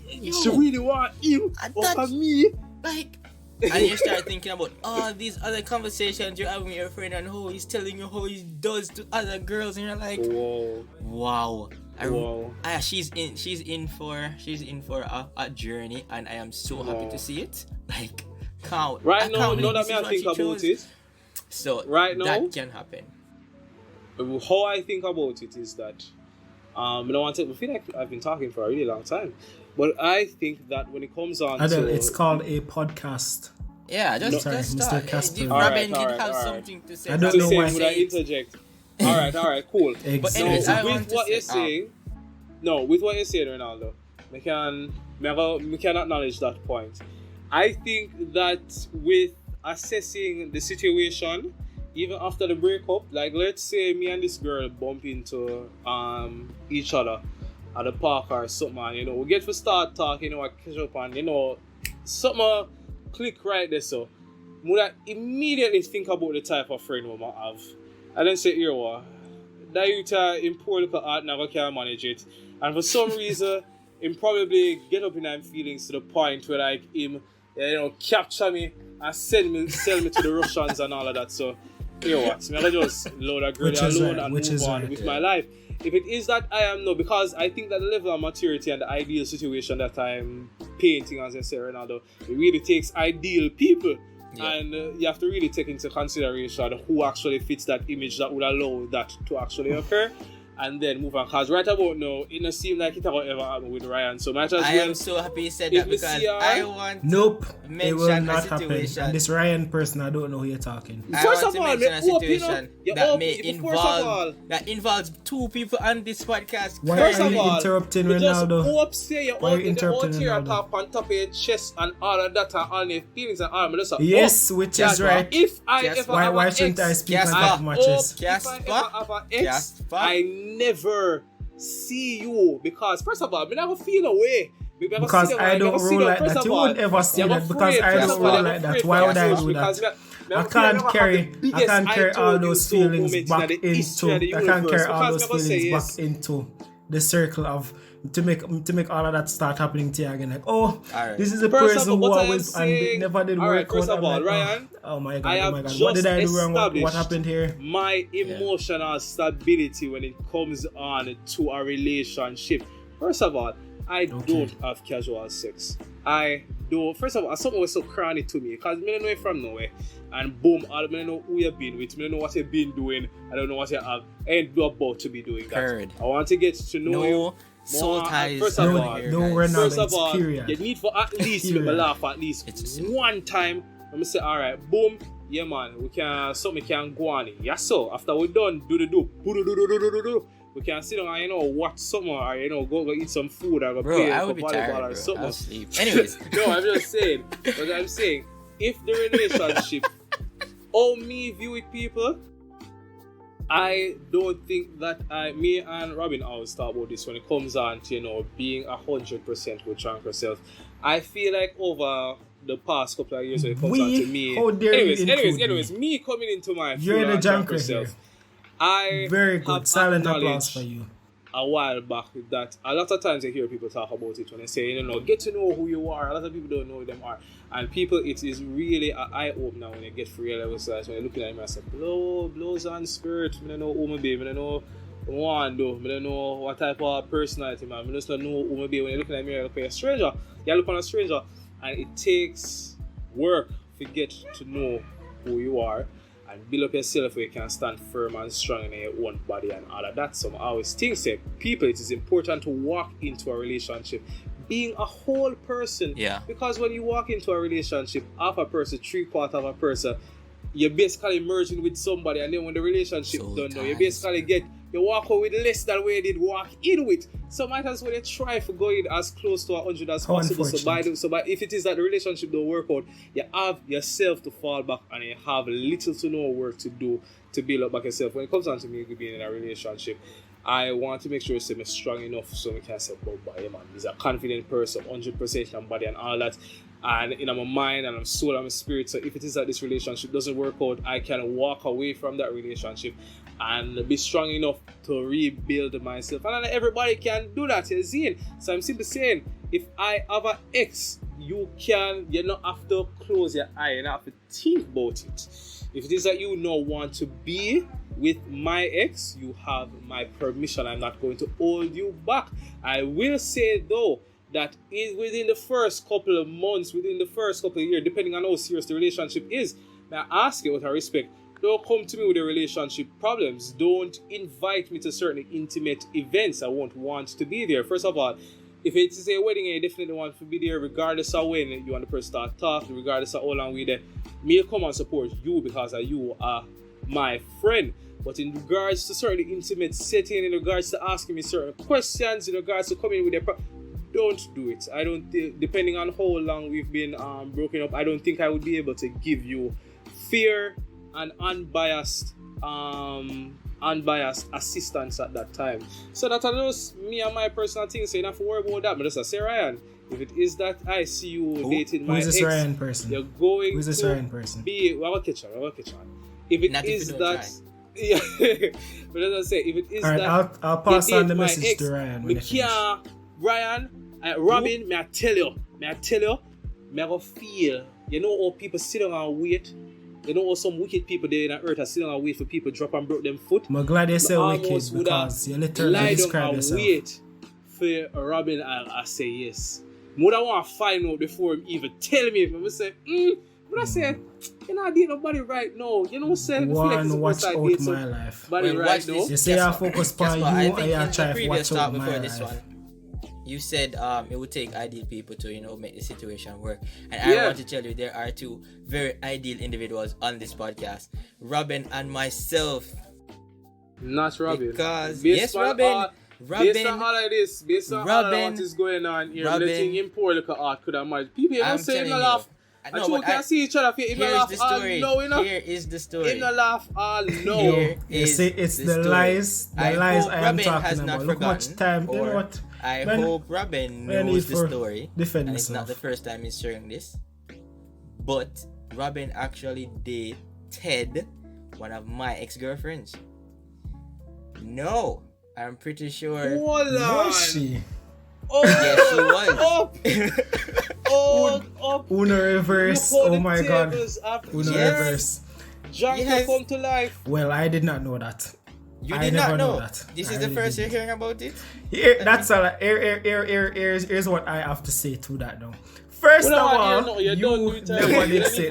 B: she really want you over me.
A: Like, and you start thinking about all these other conversations you're having with your friend and how he's telling you how he does to other girls, and you're like, wow. She's in for a journey, and I am so happy to see it. Like,
B: right now that I think about it,
A: so
B: right now
A: that can happen.
B: How I think about it is that I feel like I've been talking for a really long time. But I think that when it comes on
C: to... It's called a podcast.
A: Yeah, just
C: Mr. Casper.
A: Robin did have something to say.
C: I don't know why.
B: Would I interject? Alright, cool.
C: Exactly.
A: But anyways,
B: with what you're saying, Ronaldo, we can acknowledge that point. I think that with assessing the situation, even after the breakup, like, let's say me and this girl bump into each other at the park or something, and, you know, we get to start talking, you know, I catch up and, you know, something click right there, so would immediately think about the type of friend we might have, and then say, here what, that you in poor little art never can manage it, and for some reason him probably get up in them feelings to the point where, like, him, you know, capture me and sell me to the Russians and all of that. So you know what, I just load a girl alone and move on with my life. If it is that, I am no, because I think that the level of maturity and the ideal situation that I'm painting, as I say, Ronaldo, it really takes ideal people. Yeah. And you have to really take into consideration who actually fits that image that would allow that to actually occur. And then move on, because right about now, it doesn't seem like it will ever happen with Ryan. So I
A: am so happy you said that, because I want
C: it will not happen. And this Ryan person, I don't know who you're talking.
B: First of all,
A: mention a situation that involves two people on this podcast.
C: Why are you interrupting Ronaldo?
B: Why are you interrupting Ronaldo? On top of your chest and all of that and all your feelings and all of that.
C: Yes, which is right.
B: If I ever have
C: why shouldn't I speak on top of my chest?
B: If I ever have an ex, I never see you, because first of all, I never feel away.
C: Because I don't roll like that. You won't ever see that, because I don't roll like that. Why would I do that? I can't carry all those feelings back into. I can't carry all those feelings back into the circle of to make all of that start happening to you again. Like, this is a person who always and it never did work out.
B: First of all, Ryan,
C: oh my god, what did I do wrong? What happened here?
B: My emotional stability when it comes on to a relationship. First of all, I don't have casual sex. I don't. First of all, something was so chronic to me, because I don't know you from nowhere. And boom, I don't know who you've been with. I don't know what you've been doing. I don't know what you have. I ain't about to be doing that.
A: Heard.
B: I want to get to know you.
A: Soul ties.
B: First of all, you need for at least you laugh at least one time. Let me say, alright, boom, yeah man, something can go on. Yeah, so after we're done, do. we can sit down and, watch something or, go eat some food or go
A: Bro,
B: play
A: I
B: a
A: would be
B: volleyball
A: tired,
B: or
A: bro.
B: something.
A: I'll sleep. Anyways.
B: No, I'm just saying. But I'm saying, if the relationship, me view with people, I don't think that me and Robin always talk about this when it comes on to, being 100% with John herself. I feel like over the past couple of years when it comes on to me. Anyways, me coming into my
C: you're the junker
B: herself.
C: here.
B: I
C: Very good.
B: have
C: Silent applause for you.
B: A while back that a lot of times I hear people talk about it when they say, get to know who you are. A lot of people don't know who them are. And people, it is really an eye-opener when you get to realize when you're looking at me and say, blows on skirt, I don't know who I be, I don't know what I want to do, I don't know what type of personality, man. I just don't know who I be. When you're looking at me, you look at a stranger. You look on a stranger, and it takes work to get to know who you are and build up yourself where you can stand firm and strong in your own body and all of that. So I always think, people, it is important to walk into a relationship being a whole person.
A: Yeah.
B: Because when you walk into a relationship, half a person, 3/4 of a person, you're basically merging with somebody, and then when the relationship done now, you basically you walk out with less than where you did walk in with. So might as well you try to go in as close to 100 as possible. So by if it is that the relationship don't work out, you have yourself to fall back and you have little to no work to do to build up back yourself. When it comes down to me being in a relationship, I want to make sure I'm strong enough so we can say, man, he's a confident person, 100% in body and all that. And in my mind and my soul and my spirit. So if it is that this relationship doesn't work out, I can walk away from that relationship and be strong enough to rebuild myself. And everybody can do that, you see. So I'm simply saying, if I have an ex, you not have to close your eye, you don't have to think about it. If it is that you now want to be with my ex, you have my permission. I'm not going to hold you back. I will say though, that within the first couple of months, within the first couple of years, depending on how serious the relationship is, may I ask you with respect, don't come to me with the relationship problems. Don't invite me to certain intimate events. I won't want to be there. First of all, if it is a wedding, you definitely want to be there regardless of when you want the person to start talking, regardless of how long we're there. Me come and support you because you are my friend. But in regards to certain intimate setting, in regards to asking me certain questions, in regards to coming with a don't do it. I don't think, depending on how long we've been broken up, I don't think I would be able to give you fair and unbiased assistance at that time. So that are just me and my personal thing, so you don't have to worry about that. But just say, Ryan, if it is that I see you dating my ex,
C: who's this Ryan person?
B: You're going
C: who's this Ryan person?
B: Be well, catch on. If it is that, yeah. But as I say, if it is
C: all right,
B: that,
C: I'll pass on the message to Ryan.
B: Ryan, Robin, may I tell you, I go feel, how people sit down and wait. How some wicked people there in the earth are sitting down and wait for people to drop and broke them foot.
C: I'm glad they say wicked because you literally describe yourself.
B: Wait for Robin, I say yes. I want to find out before him even tell me. I say, but I say, you're not dating nobody right now. You know what I'm saying?
C: One watch out my life.
B: Right now.
C: You say I focus on you and you try to watch out my life.
A: You said it would take ideal people to make the situation work, and I want to tell you there are two very ideal individuals on this podcast, Robin and myself.
B: Not Robin.
A: Because
B: Robin.
A: Robin.
B: Based on all of this, based on all of what is going on here, letting him pour like art could have married. People don't say him laugh. And you can see each other. Here is the story.
A: Here is the story.
B: In the laugh, all no.
C: You see, it's the lies. The lies I am talking about. Look much time. You know what?
A: I hope Robin knows the story. And it's not the first time he's sharing this. But Robin actually dated one of my ex-girlfriends. No, I'm pretty sure.
C: Was she?
B: Oh,
A: yes, she was.
B: Up.
C: Uno reverse. Oh my god. Uno reverse.
B: Junker come to life.
C: Well, I did not know that.
A: You did not know that. This is the first you're hearing about it?
C: That's all. Here's what I have to say to that now. First of all, you never did say.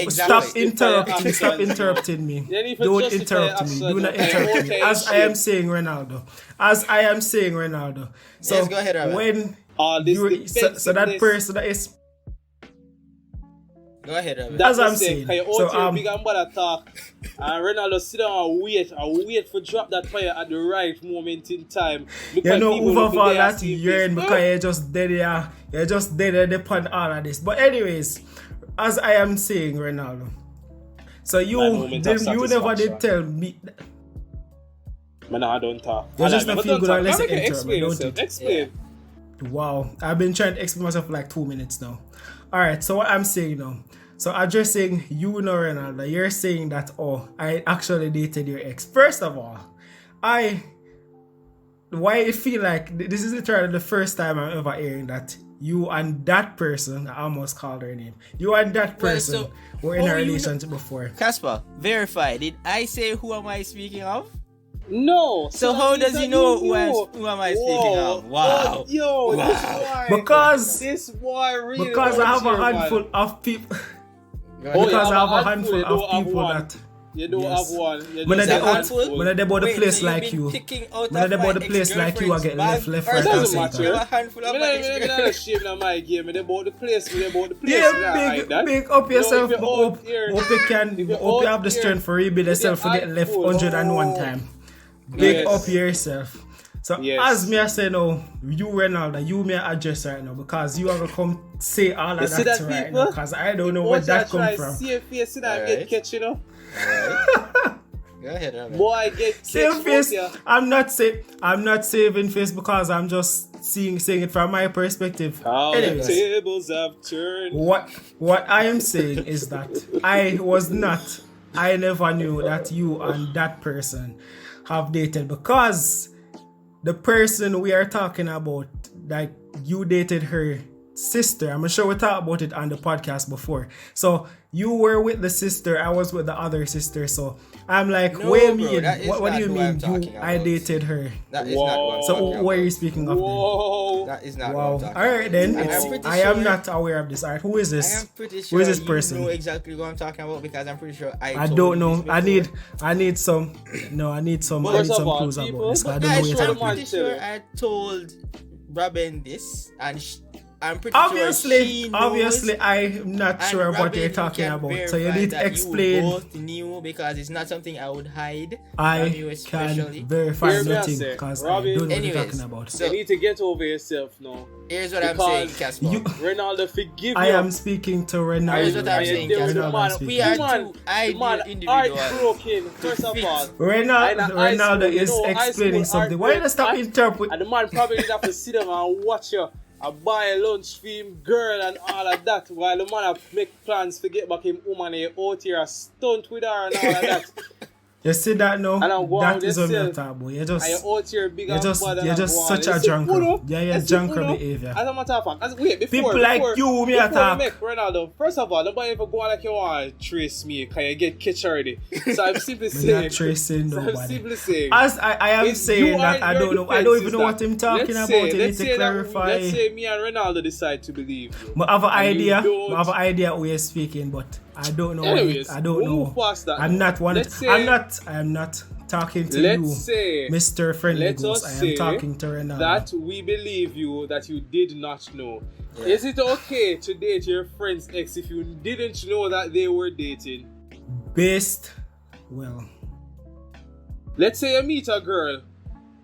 C: Stop interrupting me. Don't interrupt me. Do not interrupt me. As I am saying Ronaldo. So
A: yes, go ahead, Robin.
C: when so that person that is.
A: Go ahead, Robert.
B: That's
C: As I'm
B: the same.
C: saying.
B: Cause you're out here big and bad talk. And Ronaldo sit down and wait for drop that fire at the right moment in time.
C: You know, overall that yearn because you're just dead there. You're just dead there upon all of this. But anyways, as I am saying, Ronaldo. So you never did tell me.
B: Man, I don't talk.
C: You just not feel good unless you
B: explain
C: enter.
B: yourself. Explain.
C: Wow, I've been trying to explain myself for like 2 minutes now. Alright, so what I'm saying now. So addressing you know Ronaldo, you're saying that I actually dated your ex. First of all, why it feel like this is literally the first time I'm ever hearing that you and that person, I almost called her name. You and that person were in a relationship before.
A: Casper, verify. Did I say who am I speaking of?
B: No.
A: So how does he know who am I speaking of? Wow.
B: Wow. This boy really
C: because I have a handful of people. Because I have a handful of people that.
B: You don't have one.
C: When they bought the place like you. When they bought the place like you, I get left, right, and center.
B: You have a handful of my experience. They bought the place.
C: Yeah, big up yourself. Hope you have the strength for rebuild yourself for getting left 101 time. Big up yourself. So as me I say now, you Ronaldo, you may address right now because you are gonna come say all of that right now because I don't know where that come from.
B: See your face and I get catch, you know.
A: Go ahead, Robert.
B: Boy, I get
C: save face. I'm not saving face because I'm just saying it from my perspective.
B: How the tables have turned.
C: What I am saying is that I never knew that you and that person have dated because the person we are talking about, like you dated her sister. I'm sure we talked about it on the podcast before. So you were with the sister, I was with the other sister. So I'm like,
A: no,
C: wait a
A: bro,
C: minute. What do you mean I dated her?
A: That is not what I'm talking about.
C: Where are you speaking of then?
A: That is not what I'm talking about.
C: Alright then, I am not aware of this. Alright, who is this?
A: I am pretty sure
C: who is this person?
A: You know exactly what I'm talking about because I'm pretty sure
C: I don't know. I need some clues about this. I don't know what you're talking about.
A: I'm pretty sure I told Robin this and I'm pretty
C: obviously,
A: sure
C: I'm not sure what you're talking about. So you need to explain.
A: You both knew because it's not something I would hide
C: I
A: from you especially.
C: Can verify nothing because I don't know what you're talking about.
B: So you need to get over yourself now.
A: Here's what I'm saying, Casper.
B: Ronaldo, forgive
C: I am speaking to Ronaldo.
A: Here's what I'm saying, Casper. We are two ideal individuals.
B: Heartbroken, first of all.
C: Ronaldo is explaining something. Why don't stop interpreting?
B: And the man probably didn't have to sit down and watch you. I buy a lunch for him, girl, and all of that. While the man make plans to get back him woman and out here stunt with her and all of that.
C: You see that now? That is what I'm talking about. You're just such a drunkard. Yeah, you're drunkard behavior.
B: As a matter of fact, before
C: people like you, me attack.
B: Ronaldo, first of all, nobody ever go on like you want to trace me because you get catch already. So I'm simply saying.
C: Not tracing nobody.
B: I'm simply saying.
C: As I am saying that I don't know. I don't even know what I'm talking about. You need to clarify.
B: Let's say me and Ronaldo decide to believe you.
C: I have an idea. I have an idea who you're speaking, but I don't know.
B: Anyways,
C: I don't know. I'm not talking to you, Mr. Friendly Ghost. I am talking to Ronaldo.
B: That we believe you that you did not know. Yeah. Is it okay to date your friend's ex if you didn't know that they were dating?
C: Let's
B: say you meet a girl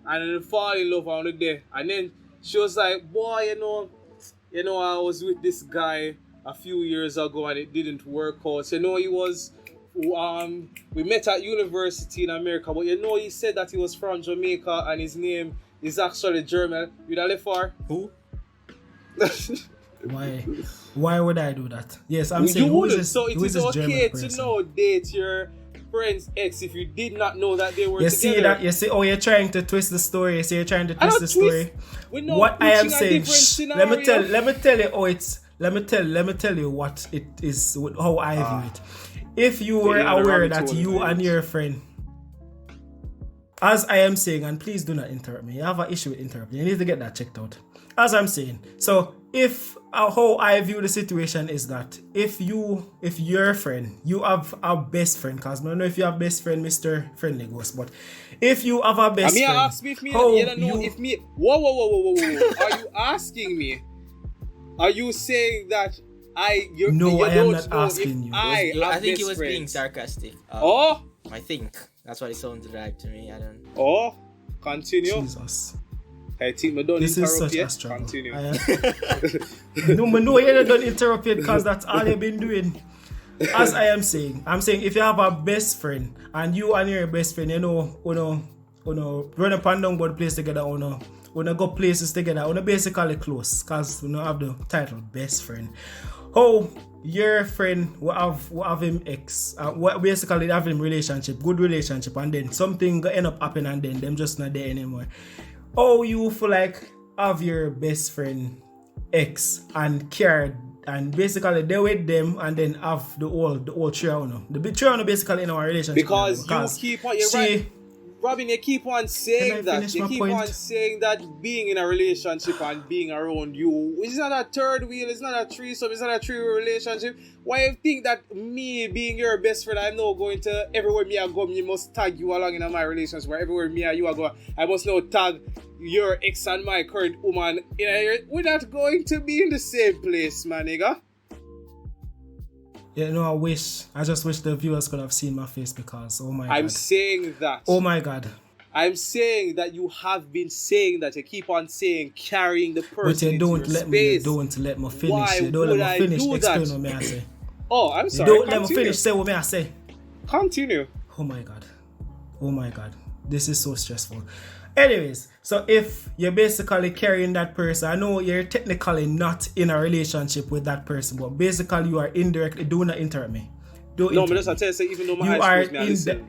B: and then fall in love on the day, and then she was like, "Boy, you know, I was with this guy a few years ago and it didn't work out. He was." We met at university in America, but he said that he was from Jamaica and his name is actually German. You know for
A: who?
C: Why would I do that? Yes, I'm saying who is this?
B: So it is okay to date your friend's ex if you did not know that they were together.
C: You see, you're trying to twist the story. You're trying to twist the story. What I am saying, let me tell you how it's. Let me tell you what it is, how I view it. If you were aware that you and your friend, as I am saying, and please do not interrupt me, you have an issue with interrupting, you need to get that checked out. As I'm saying, so if how I view the situation is that if your friend, you have a best friend, because I don't know if you have best friend, Mr. Friendly Ghost, but if you have a best friend,
B: ask me if me, you don't know if me. Whoa! Are you asking me? Are you saying that you
C: No, I am
B: don't
C: not
B: know
C: asking
B: if
C: you.
A: I think he was
B: friends.
A: being sarcastic.
B: Oh,
A: I think that's what it sounded like to me. I don't.
B: oh, continue.
C: Jesus.
B: I think we don't
C: This is
B: interrupt
C: such
B: yet.
C: a struggle.
B: Continue.
C: No, you don't interrupt it because that's all you've been doing. As I am saying, I'm saying if you have a best friend and you and your best friend, run up and down go the place together, go places together, basically close because we have the title best friend. How your friend will have him ex, basically have him relationship, good relationship, and then something go end up happening and then them just not there anymore. How you feel like have your best friend ex and cared and basically they with them and then have the whole trio, the big trio basically in our relationship
B: Because you keep on, right, Robin, you keep on saying that. You keep on saying that being in a relationship and being around you is not a third wheel, it's not a threesome, it's not a three-way relationship. Why you think that me being your best friend, I'm now going to everywhere me I go, me must tag you along in my relationship, where everywhere me and you are going, I must now tag your ex and my current woman. We're not going to be in the same place, my nigga.
C: Yeah, no, I just wish the viewers could have seen my face because, oh my God.
B: I'm saying that.
C: Oh my God.
B: I'm saying that you have been saying that. You keep on saying carrying the person
C: but you don't
B: into
C: let
B: your
C: me,
B: space.
C: you don't let me finish.
B: Why
C: you don't
B: would
C: let me
B: I
C: finish.
B: do
C: Explain
B: that?
C: what me I say.
B: Oh, I'm sorry.
C: You don't let me
B: Continue.
C: finish. Say what me I say.
B: Continue.
C: Oh my God. Oh my God. This is so stressful. Anyways, so if you're basically carrying that person, I know you're technically not in a relationship with that person, but basically you are indirectly. Do not interrupt me.
B: No, but that's what I tell you. Even though my eyes closed, me, I listen.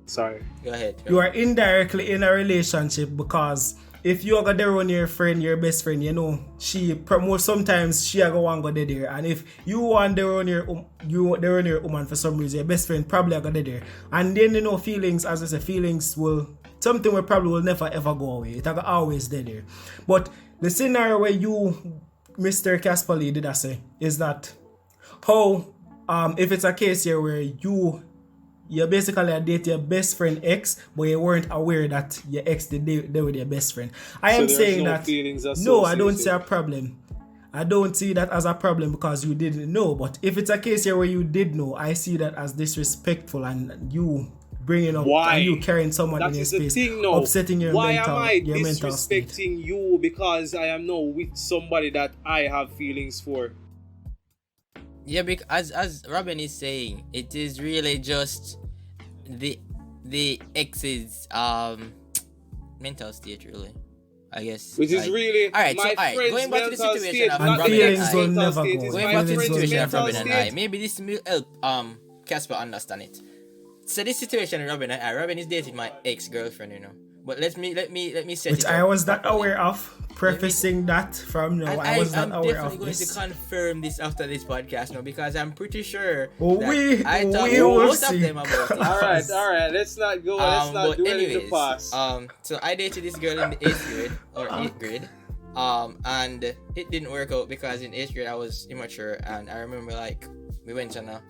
B: Sorry.
A: Go ahead.
C: You are indirectly in a relationship because if you are there on your friend, your best friend, she promotes sometimes she go and go there, and if you want there on your woman for some reason, your best friend probably go there, and then feelings, as I say, feelings something will probably never ever go away. It will always there. But the scenario where you, Mr. Casper Lee, did I say is that how if it's a case here where you basically date your best friend ex, but you weren't aware that your ex did with your best friend. I am saying that no, I don't see a problem. I don't see that as a problem because you didn't know. But if it's a case here where you did know, I see that as disrespectful and you bringing up and you carrying someone in your space, upsetting your
B: Why
C: mental,
B: am I
C: your mental state.
B: disrespecting you because I am now with somebody that I have feelings for?
A: Yeah, because as Robin is saying, it is really just the ex's mental state, really, I guess.
B: Which is really
A: all right.
B: my friend's
A: going back to the
B: mental
A: situation
B: state,
A: of
B: not
A: Robin
C: feelings
A: and
C: don't
A: I.
C: never go.
A: Going back to the situation of
B: mental
A: Robin and I,
B: state.
A: maybe this will help Casper understand it. So this situation of Robin and I, Robin is dating my ex-girlfriend, But let me set
C: Which
A: it up
C: I was not
A: properly.
C: aware of. Prefacing that from now, I was not aware of
A: definitely going
C: this.
A: to confirm this after this podcast now because I'm pretty sure
C: We
A: I talked to
C: will
A: most
C: see.
A: of them about it.
B: All right. Let's not go. Let's not do it in the past.
A: So I dated this girl in the 8th grade or 8th grade. And it didn't work out because in 8th grade I was immature, and I remember we went on a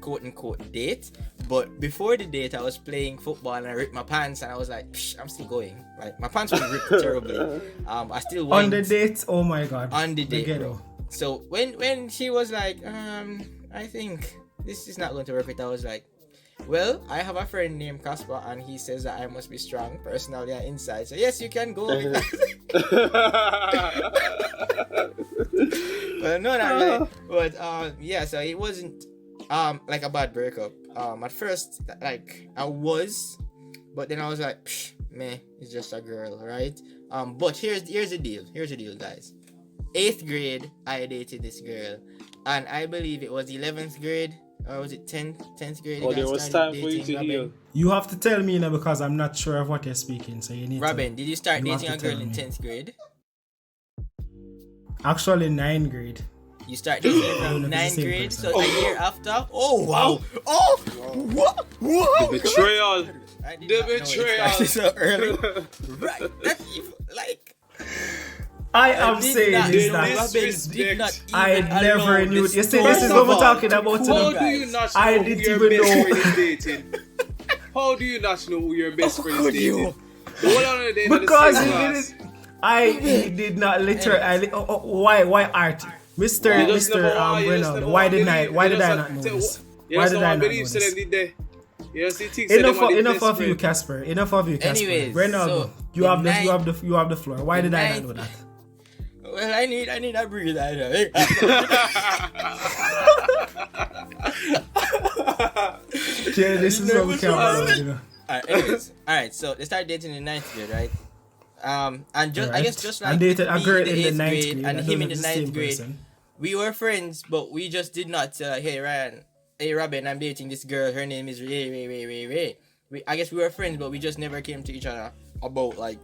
A: quote-unquote date, but before the date I was playing football and I ripped my pants and I was like, I'm still going. My pants were ripped terribly. I still went.
C: On the date? Oh my God.
A: On the date,
C: ghetto.
A: bro. So when she was like, I think this is not going to work out, I was like, well, I have a friend named Casper and he says that I must be strong personally and inside. So yes, you can go. Well, no, not really. But yeah, so it wasn't like a bad breakup. At first, I was, but then I was like, meh, it's just a girl, right? But here's the deal. Here's the deal, guys. 8th grade, I dated this girl, and I believe it was 11th grade, or was it 10th grade?
B: Oh, there was time for you to heal.
C: You have to tell me now because I'm not sure of what you're speaking, so you need
A: Robin, did you start
C: you
A: dating a
C: have to
A: girl
C: tell
A: in
C: me.
A: 10th grade?
C: Actually, 9th grade.
A: You start dating from 9th grade, so a year after? Oh, wow. Oh, what?
B: The betrayal. The betrayal.
A: So early. Right. That's
C: I am saying is that
A: Robin did not
C: I
A: even
C: never
A: allow
C: knew.
A: this
C: You see,
A: story.
C: this is what we're talking about
B: How
C: today.
B: do you not know
C: I
B: who
C: didn't
B: your
C: even
B: best
C: know.
B: friend is dating? How do you not know who your best friend is
A: could
B: dating?
A: you?
B: Hold on a day.
C: Because I did not literally. Why art, Mister
B: You just never
C: Ronaldo? Why did I not know this? Why did I not know this? Enough of you, Casper. Enough of you, Casper.
A: Anyways,
C: Ronaldo,
A: so
C: you have the floor. Why did I not know that?
A: Well, I need a breather.
C: Okay, this is what we can do.
A: Alright, so they started dating in 9th grade, right? And just I guess just like
C: I dated a
A: me
C: girl
A: in the
C: in the
A: 8th
C: 9th
A: grade
C: grade
A: and him in the
C: the
A: 9th
C: same
A: grade,
C: person.
A: we were friends, but we just did not say like, hey Ryan, hey Robin, I'm dating this girl. Her name is Ray. I guess we were friends, but we just never came to each other about like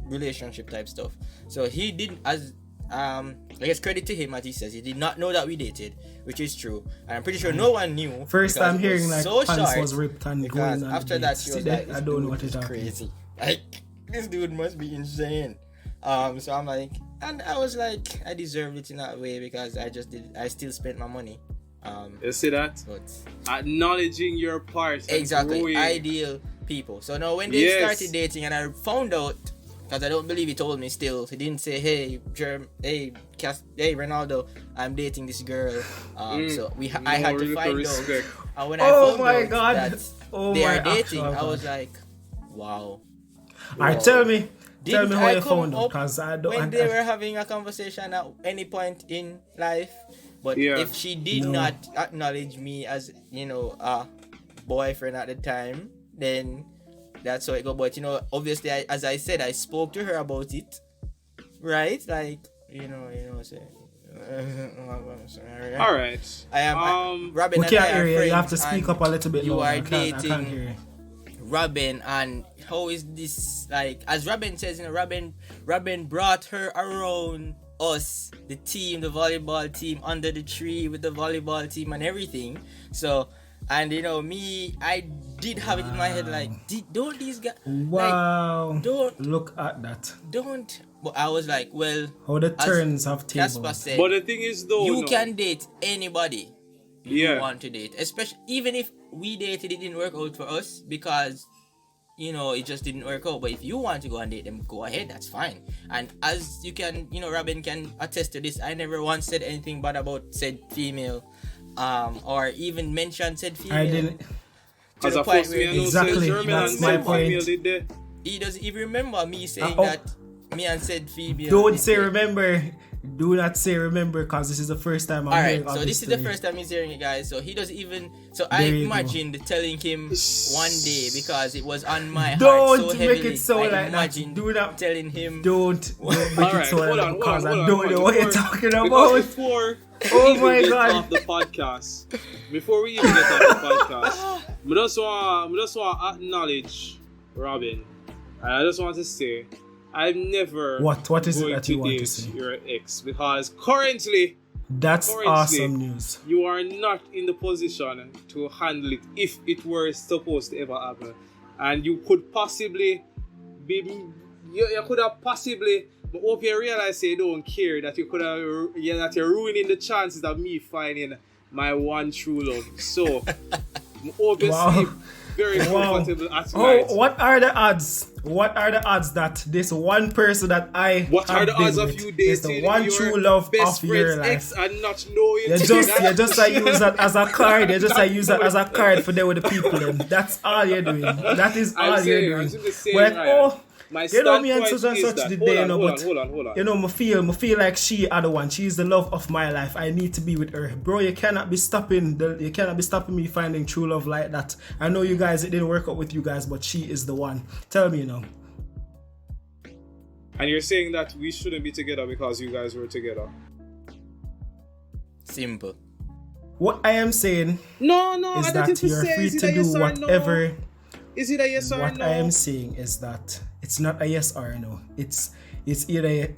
A: relationship type stuff. So he didn't, as I guess credit to him, as he says, he did not know that we dated, which is true, and I'm pretty sure no one knew.
C: First time hearing like
A: so
C: pants
A: short,
C: was ripped and
A: because
C: going on.
A: after that she was like,
C: I don't know what is
A: crazy. Like this dude must be insane. So I'm like, and I was like, I deserved it in that way because I still spent my money.
B: You see that?
A: But
B: Acknowledging your part.
A: exactly,
B: growing.
A: ideal people. So now when they started dating and I found out, because I don't believe he told me still, he didn't say, hey Ronaldo, I'm dating this girl. So I had to find out. And when I found out that they are dating, I was like, wow.
C: Alright, tell me
A: Didn't
C: how
A: I
C: you
A: come
C: found out,
A: up
C: because I don't.
A: when they were having a conversation at any point in life? But if she did not acknowledge me as, a boyfriend at the time, then that's how it go. But obviously, as I said, I spoke to her about it, right? Like, say.
B: All right.
A: I am Robin.
C: We
A: and I
C: can't
A: are
C: hear you. You
A: friends,
C: have to speak up a little bit
A: you
C: louder.
A: are
C: I can't hear
A: dating
C: you.
A: Robin, and how is this like? As Robin says, Robin brought her around us, the team, the volleyball team, under the tree with the volleyball team and everything. So, and me, I did have it in my head like, don't these guys?
C: Wow!
A: Like, don't
C: look at that.
A: Don't. But I was like, well,
C: how the turns have
A: Casper
C: tabled.
A: said,
B: but the thing is, though,
A: you can date anybody you
B: Yeah.
A: want to date, especially even if we dated, it didn't work out for us because it just didn't work out. But if you want to go and date them, go ahead, that's fine. And as you can, Robin can attest to this, I never once said anything bad about said female, or even mentioned said female.
C: I didn't.
B: As a first man,
C: exactly, that's my point.
A: He doesn't even remember me saying that me and said female.
C: Don't say remember. Do not say remember, because this is the first time I'm hearing of
A: so this is the first time he's hearing it, guys. So he doesn't even. So I imagined telling him one day, because it was on my heart so heavily.
C: Don't make it so like that. Do not
A: telling him.
C: Don't make it so like that, because I don't know what you're talking about.
B: Before
C: oh my god!
B: Off the podcast. Before we even get off the podcast, we just want to acknowledge Robin. And I just want to say, I've never
C: what is it that you want to
B: date
C: say?
B: your ex, because currently
C: awesome news.
B: You are not in the position to handle it if it were supposed to ever happen, and you could possibly be. You could have possibly. But hope you realize you don't care, that you could have. That you're ruining the chances of me finding my one true love. So, obviously. Very comfortable at night.
C: What are the odds? What are the odds that this one person that I
B: what
C: have
B: are the
C: been
B: odds of
C: with
B: you
C: is
B: dating
C: the one
B: your
C: true love
B: best
C: of your
B: friend's ex
C: life?
B: and not knowing
C: You just use that as a card. You just use that as a card for them with the people. Then that's all you're doing. That is all you're doing. Well, me and such and such did they, but
B: hold on.
C: me feel like she are the one. She's the love of my life. I need to be with her, bro. You cannot be stopping me finding true love like that. I know you guys, it didn't work out with you guys, but she is the one. Tell me,
B: And you're saying that we shouldn't be together because you guys were together.
A: Simple.
C: What I am saying
B: is
C: that you're free to do whatever.
B: Is it a yes or no?
C: What I am saying is that it's not a yes or a no. It's either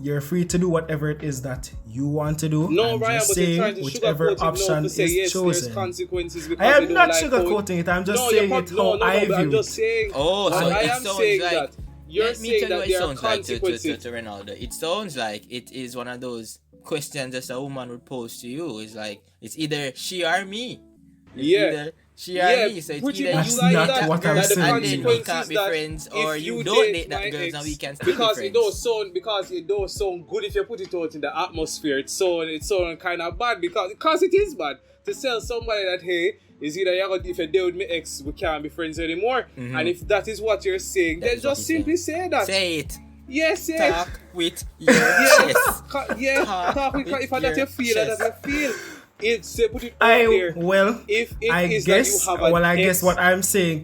C: you're free to do whatever it is that you want to do.
B: No,
C: and
B: Ryan,
C: just
B: but you're trying
C: say
B: to
C: whichever
B: sugarcoat
C: option
B: to say
C: is
B: yes,
C: chosen.
B: There's consequences because
C: I am
B: you don't
C: not
B: like
C: sugarcoating it. I'm just saying it how I view
B: I'm
C: it.
B: just saying.
A: Oh, so
B: I
A: it
B: am
A: sounds
B: saying
A: like.
B: that you're
A: Let me
B: saying
A: tell you
B: that
A: what it
B: there are
A: sounds like
B: consequences.
A: to Ronaldo. It sounds like it is one of those questions that a woman would pose to you. It's like, it's either she or me. It's either She or me, so it's
B: pretty
A: either
B: much
A: you
C: That's
B: like
C: not
B: that.
C: what I'm
B: That the
C: saying.
A: and then we
B: consequence
A: can't
B: is
A: be
B: that
A: friends, or
B: if
A: you
B: you
A: don't
B: date
A: date that
B: my
A: girls
B: ex,
A: and we can still be
B: because
A: friends.
B: it don't sound good if you put it out in the atmosphere. It's so kind of bad because it is bad to tell somebody that, hey, is either if you're there with my ex, we can't be friends anymore. And if that is what you're saying,
A: That
B: then
A: is what
B: just
A: he's
B: simply say that.
A: Say it.
B: Yes, yes.
A: Talk with your chest.
B: Talk with if that you feel
A: chest.
B: that you feel. It's put it out there. If it
C: I
B: is
C: guess,
B: that you have an
C: I guess
B: ex,
C: what I'm saying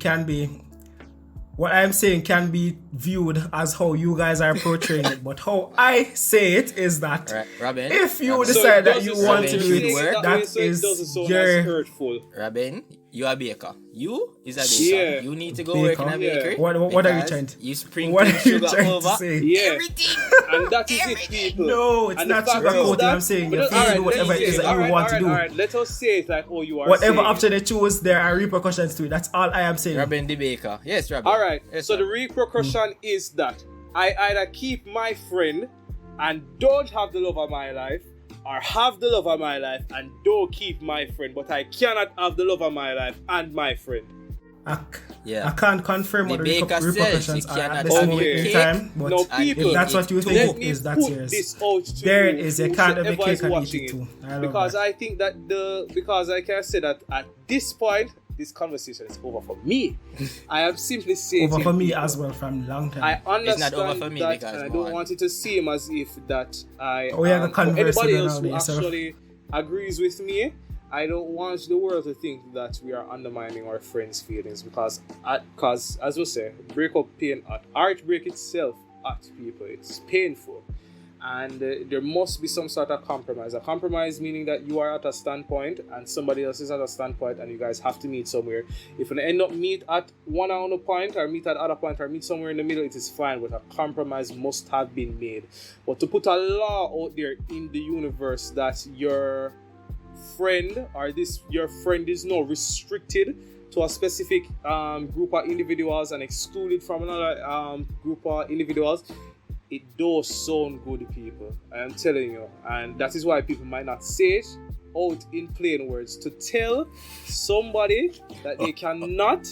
C: can be viewed as how you guys are portraying it, but how I say it is that
A: Right, Robin.
C: if you
A: Robin.
C: decide
B: So
C: that you
B: doesn't
C: want to
A: sound
C: do
A: like
C: it,
A: work
C: that
B: so it doesn't
C: is
B: sound as
C: your
B: hurtful.
A: Robin, you are baker. You is a baker.
B: Yeah.
A: You need to go work in a
C: Baker?
A: bakery.
C: What are you
A: because
C: trying to?
A: You sprinkle
C: What are you
A: sugar
C: trying
A: over
C: to say?
B: Yeah.
A: everything.
B: And that is it, people.
C: No, it's
B: And the
C: not
B: fact is
C: sugarcoating.
B: that-
C: I'm saying
B: But
C: you feel
B: alright,
C: do whatever
B: let's
C: it is
B: say-
C: that you want to do.
B: alright, let us say it like you are
C: Whatever
B: saying.
C: option they choose, there are repercussions to it. That's all I am saying.
A: Robin the baker. Yes, Robin.
B: Alright,
A: Yes,
B: so the
A: Robin.
B: repercussion is that I either keep my friend and don't have the love of my life, or have the love of my life and don't keep my friend, but I cannot have the love of my life and my friend.
A: Yeah.
C: I can't confirm
A: The
C: what the
A: baker says
C: repercussions
A: you
C: are
A: cannot
C: at this
A: have
C: moment
B: your
C: in
A: cake.
C: time, but
B: No,
A: and
B: people,
C: if that's what you
A: Let
C: think
B: me
C: is, that's
B: put
C: yours.
B: this out to
C: There
B: you,
C: it is. You can't have a
B: whosoever
C: cake
B: is
C: and eat
B: watching
C: it too. I love
B: because
C: that.
B: I think that because I can say that at this point, this conversation is over for me. I am simply saying
C: Over for me
B: people,
C: as well from long time.
B: I understand
A: over for me
B: that,
A: because
B: and I
A: go
B: don't
A: on.
B: want it to seem as if that I
C: Oh, yeah, the
B: for
C: converse
B: anybody
C: with
B: else who
C: Ronaldo yourself.
B: actually agrees with me. I don't want the world to think that we are undermining our friends' feelings because as we say, breakup pain at heartbreak itself at people. It's painful. And there must be some sort of compromise. A compromise meaning that you are at a standpoint and somebody else is at a standpoint and you guys have to meet somewhere. If you end up meet at one point or meet at other point or meet somewhere in the middle, it is fine, but a compromise must have been made. But to put a law out there in the universe that your friend or your friend is now restricted to a specific group of individuals and excluded from another group of individuals, it does sound good, people. I am telling you. And that is why people might not say it out in plain words. To tell somebody that they cannot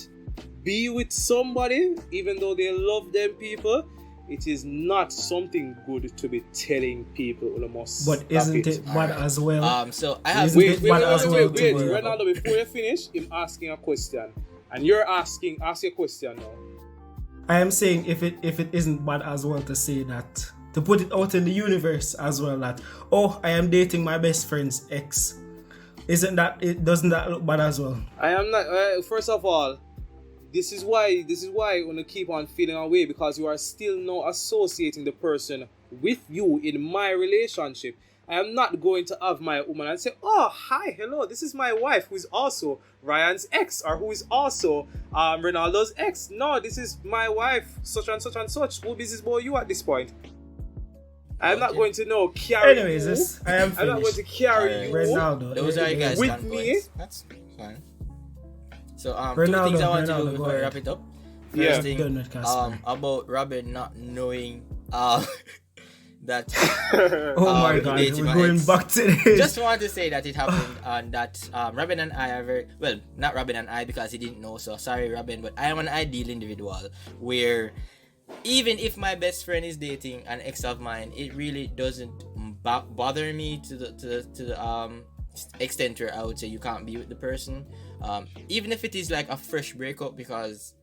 B: be with somebody, even though they love them people, it is not something good to be telling people.
C: But
B: stop
C: isn't it bad as well?
A: So I have
C: Isn't
B: Wait,
C: it bad as well to
B: wait.
C: worry
B: Ronaldo, before you finish, I'm asking a question. And you're ask your question now.
C: I am saying if it isn't bad as well to say that, to put it out in the universe as well, that I am dating my best friend's ex. Doesn't that look bad as well?
B: I am not. First of all, this is why I want to keep on feeling away, because you are still now associating the person with you in my relationship. I am not going to have my woman and say, oh, hi, hello, this is my wife who is also Ryan's ex, or who is also Ronaldo's ex. No, this is my wife, such and such and such. Who business boy you at this point? I am not going to carry
C: Anyways,
B: you.
C: I am
B: I'm not going to carry you
C: Ronaldo.
A: Those are you guys'
B: with
A: standpoints.
B: me.
A: That's fine. So
C: Ronaldo,
A: two things I want to
C: Ronaldo,
A: do
C: go
A: before we
C: ahead.
A: wrap it up.
B: Yeah.
A: First thing,
C: Done with Casper.
A: about Robin not knowing that
C: Oh my god,
A: dating
C: we're
A: my
C: going
A: ex.
C: back to this.
A: Just want to say that it happened and that Robin and I are very well, not Robin and I because he didn't know, so sorry Robin, but I am an ideal individual where even if my best friend is dating an ex of mine, it really doesn't bother me to the extent where I would say you can't be with the person, even if it is like a fresh breakup, because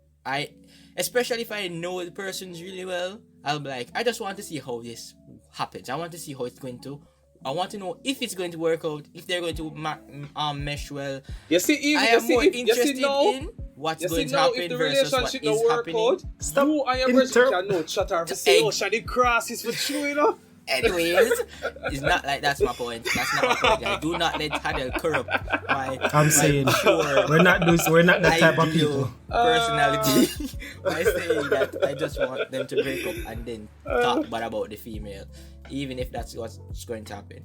A: especially if I know the person's really well, I'll be like, I just want to see how this happens. I want to see how it's going to. I want to know if it's going to work out, if they're going to mesh well.
B: You see,
A: I am more interested in what's going to happen
B: if the
A: versus what
B: relationship
A: is
B: don't work
A: happening.
B: out, you and your person can know chat or say, oh, shall the cross is for true, you know?
A: Anyways, it's not like that's my point. That's not my point. I do not let Hadel corrupt
C: I'm saying we're not that type of people.
A: personality by saying that I just want them to break up and then talk bad about the female, even if that's what's going to happen.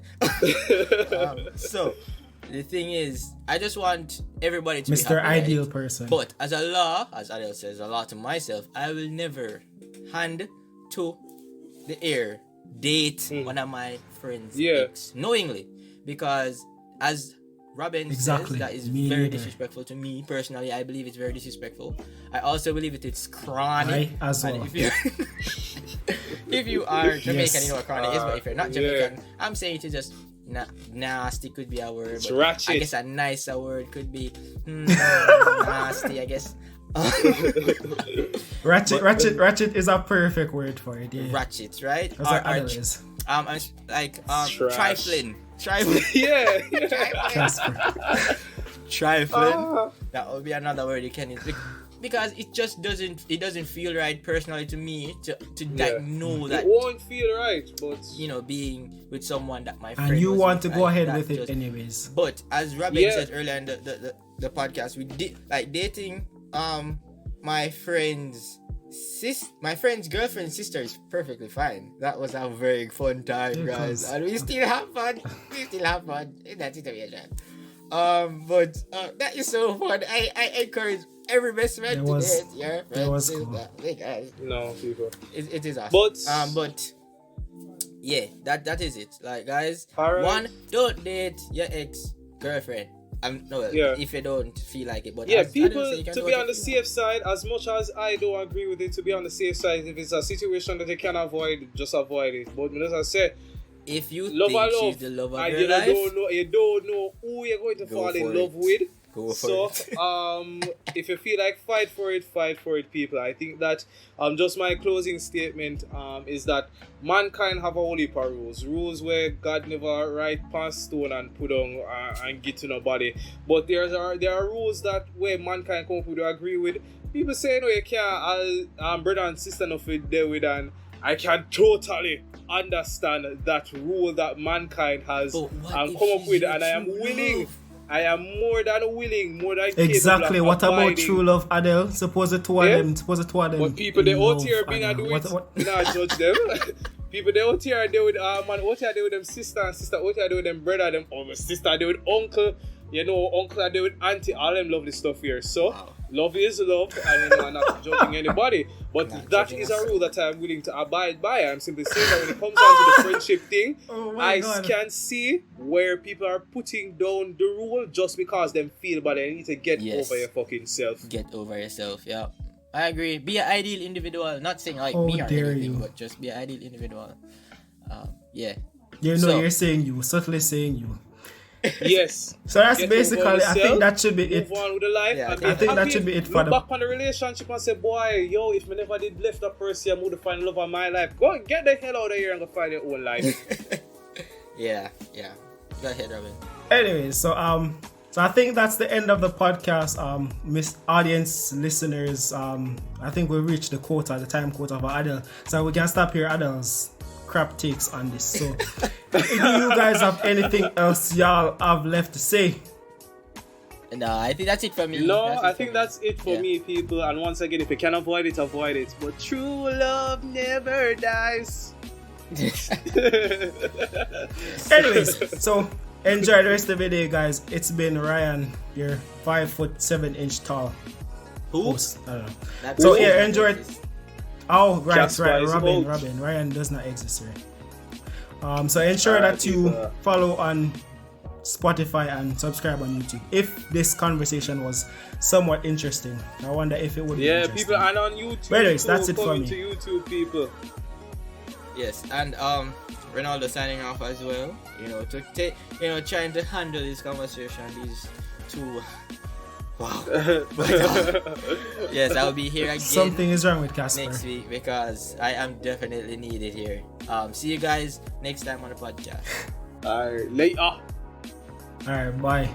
A: So the thing is, I just want everybody to
C: Mr.
A: be happy,
C: Ideal
A: right?
C: person.
A: But as a law, as Adele says, a law to myself, I will never hand to the air date one of my friends' ex knowingly, because as Robin
C: Exactly.
A: says that is
C: Me
A: very
C: neither.
A: disrespectful to me personally. I believe it's very disrespectful. I also believe it's chronic.
C: I as
A: And
C: well.
A: if you are Jamaican,
C: Yes.
A: you know what chronic is, but if you're not Jamaican, I'm saying it is just nasty could be a word.
B: It's
A: but
B: ratchet.
A: I guess a nicer word could be nasty, I guess.
C: Ratchet is a perfect word for it. Yeah.
A: Ratchet, right?
C: That's what Adele is.
A: Trifling.
B: Yeah.
A: Trifling. That would be another word you can use. Because it just doesn't feel right personally to me to know that
B: it won't feel right, but
A: being with someone that my friend
C: And you
A: was
C: want to
A: with,
C: go
A: like,
C: ahead
A: that
C: with it
A: just-
C: anyways.
A: But as Robin said earlier in the podcast, we did like dating my friend's girlfriend's sister is perfectly fine. That was a very fun time, guys, and we still have fun. In that situation. But that is so fun. I encourage every best friend to date your friend.
C: was cool.
A: Because
B: no, people.
A: it is awesome.
B: But
A: But yeah, that is it. Like, guys,
B: Alright.
A: one, don't date your ex-girlfriend. If you don't feel like it. But
B: yeah,
A: as Adam
B: people,
A: said, you can
B: to
A: do
B: be
A: what
B: on
A: you
B: the
A: feel.
B: safe side, as much as I don't agree with it, to be on the safe side, if it's a situation that you can avoid, just avoid it. But as I said,
A: If you
B: love
A: think
B: and love,
A: she's the love of
B: and
A: your
B: you
A: life,
B: don't know who you're going to
A: Go
B: fall in
A: for
B: love
A: it.
B: with.
A: go for
B: So,
A: it.
B: if you feel like fight for it, people. I think that just my closing statement is that mankind have a whole heap of rules where God never write past stone and put on and get to nobody. But there are rules that where mankind come up with, agree with. People say no, you can't. Brother and sister enough with there with, and I can totally understand that rule that mankind has
A: But what
B: and
A: if
B: come up
A: she's
B: with,
A: your
B: and I am
A: true
B: willing.
A: love?
B: I am more than willing, more than capable
C: Exactly.
B: of
C: What about
B: abiding.
C: true love, Adele? Suppose the two of
B: Yeah.
C: them.
B: But people they out
C: love
B: here being a
C: Adele.
B: do it,
C: What?
B: you know, I judge them. People they out here they with man out here they with them sister and sister out here they with them brother, them sister they with uncle, uncle they with auntie, all them lovely stuff here. So
A: Wow.
B: love is love, and I'm not judging anybody. But
A: Not
B: that
A: judging
B: is
A: us.
B: a rule that I'm willing to abide by. I'm simply saying that when it comes down to the friendship thing,
C: Oh my
B: I
C: God.
B: can see where people are putting down the rule just because them feel bad. They need to get
A: Yes.
B: over your fucking self.
A: Get over yourself. Yeah, I agree. Be an ideal individual. Not saying like
C: How
A: me or
C: dare
A: anything,
C: you.
A: but just be an ideal individual. Yeah.
C: You know,
A: So-
C: you're saying you, subtly saying you.
B: Yes.
C: So that's
B: Get over
C: basically, I
B: yourself,
C: think that should be
B: Move
C: it.
B: on with the life.
A: Yeah,
B: and be
A: I think
C: that
B: happy.
C: should be it for
B: Look
C: the-
B: back on the relationship and say, boy, if me never did left that person, I would find love of my life. Go and get the hell out of here and go find your own life.
A: Yeah. Go ahead, Robin.
C: Anyway, so I think that's the end of the podcast. Miss audience, listeners, I think we reached the time quota of Adele. So we can stop here Adele's crap takes on this. So do you guys have anything else y'all have left to say?
A: No, I think that's it for me.
B: No,
A: That's it
B: I
A: for
B: think
A: me.
B: that's it for
A: Yeah.
B: me, people. And once again, if you can avoid it, avoid it. But true love never dies.
C: Anyways, so enjoy the rest of the day, guys. It's been Ryan, your 5'7" tall
A: Who?
C: host. I don't know.
A: That's
C: So
A: it.
C: yeah, enjoy it. Oh, right,
B: Casper is
C: Robin.
B: out.
C: Ryan does not exist, right? So ensure that you
B: people.
C: follow on Spotify and subscribe on YouTube. If this conversation was somewhat interesting, I wonder if it would be
B: Yeah,
C: interesting.
B: people, and on YouTube.
C: But anyways,
B: too,
C: that's it for
B: coming
C: me.
B: to YouTube, people.
A: Yes, and Ronaldo signing off as well. To take, trying to handle this conversation. These two. Wow. Yes, I'll be here again.
C: Something is wrong with Casper.
A: Next week because I am definitely needed here. See you guys next time on the podcast.
B: Alright, later.
C: Alright, bye.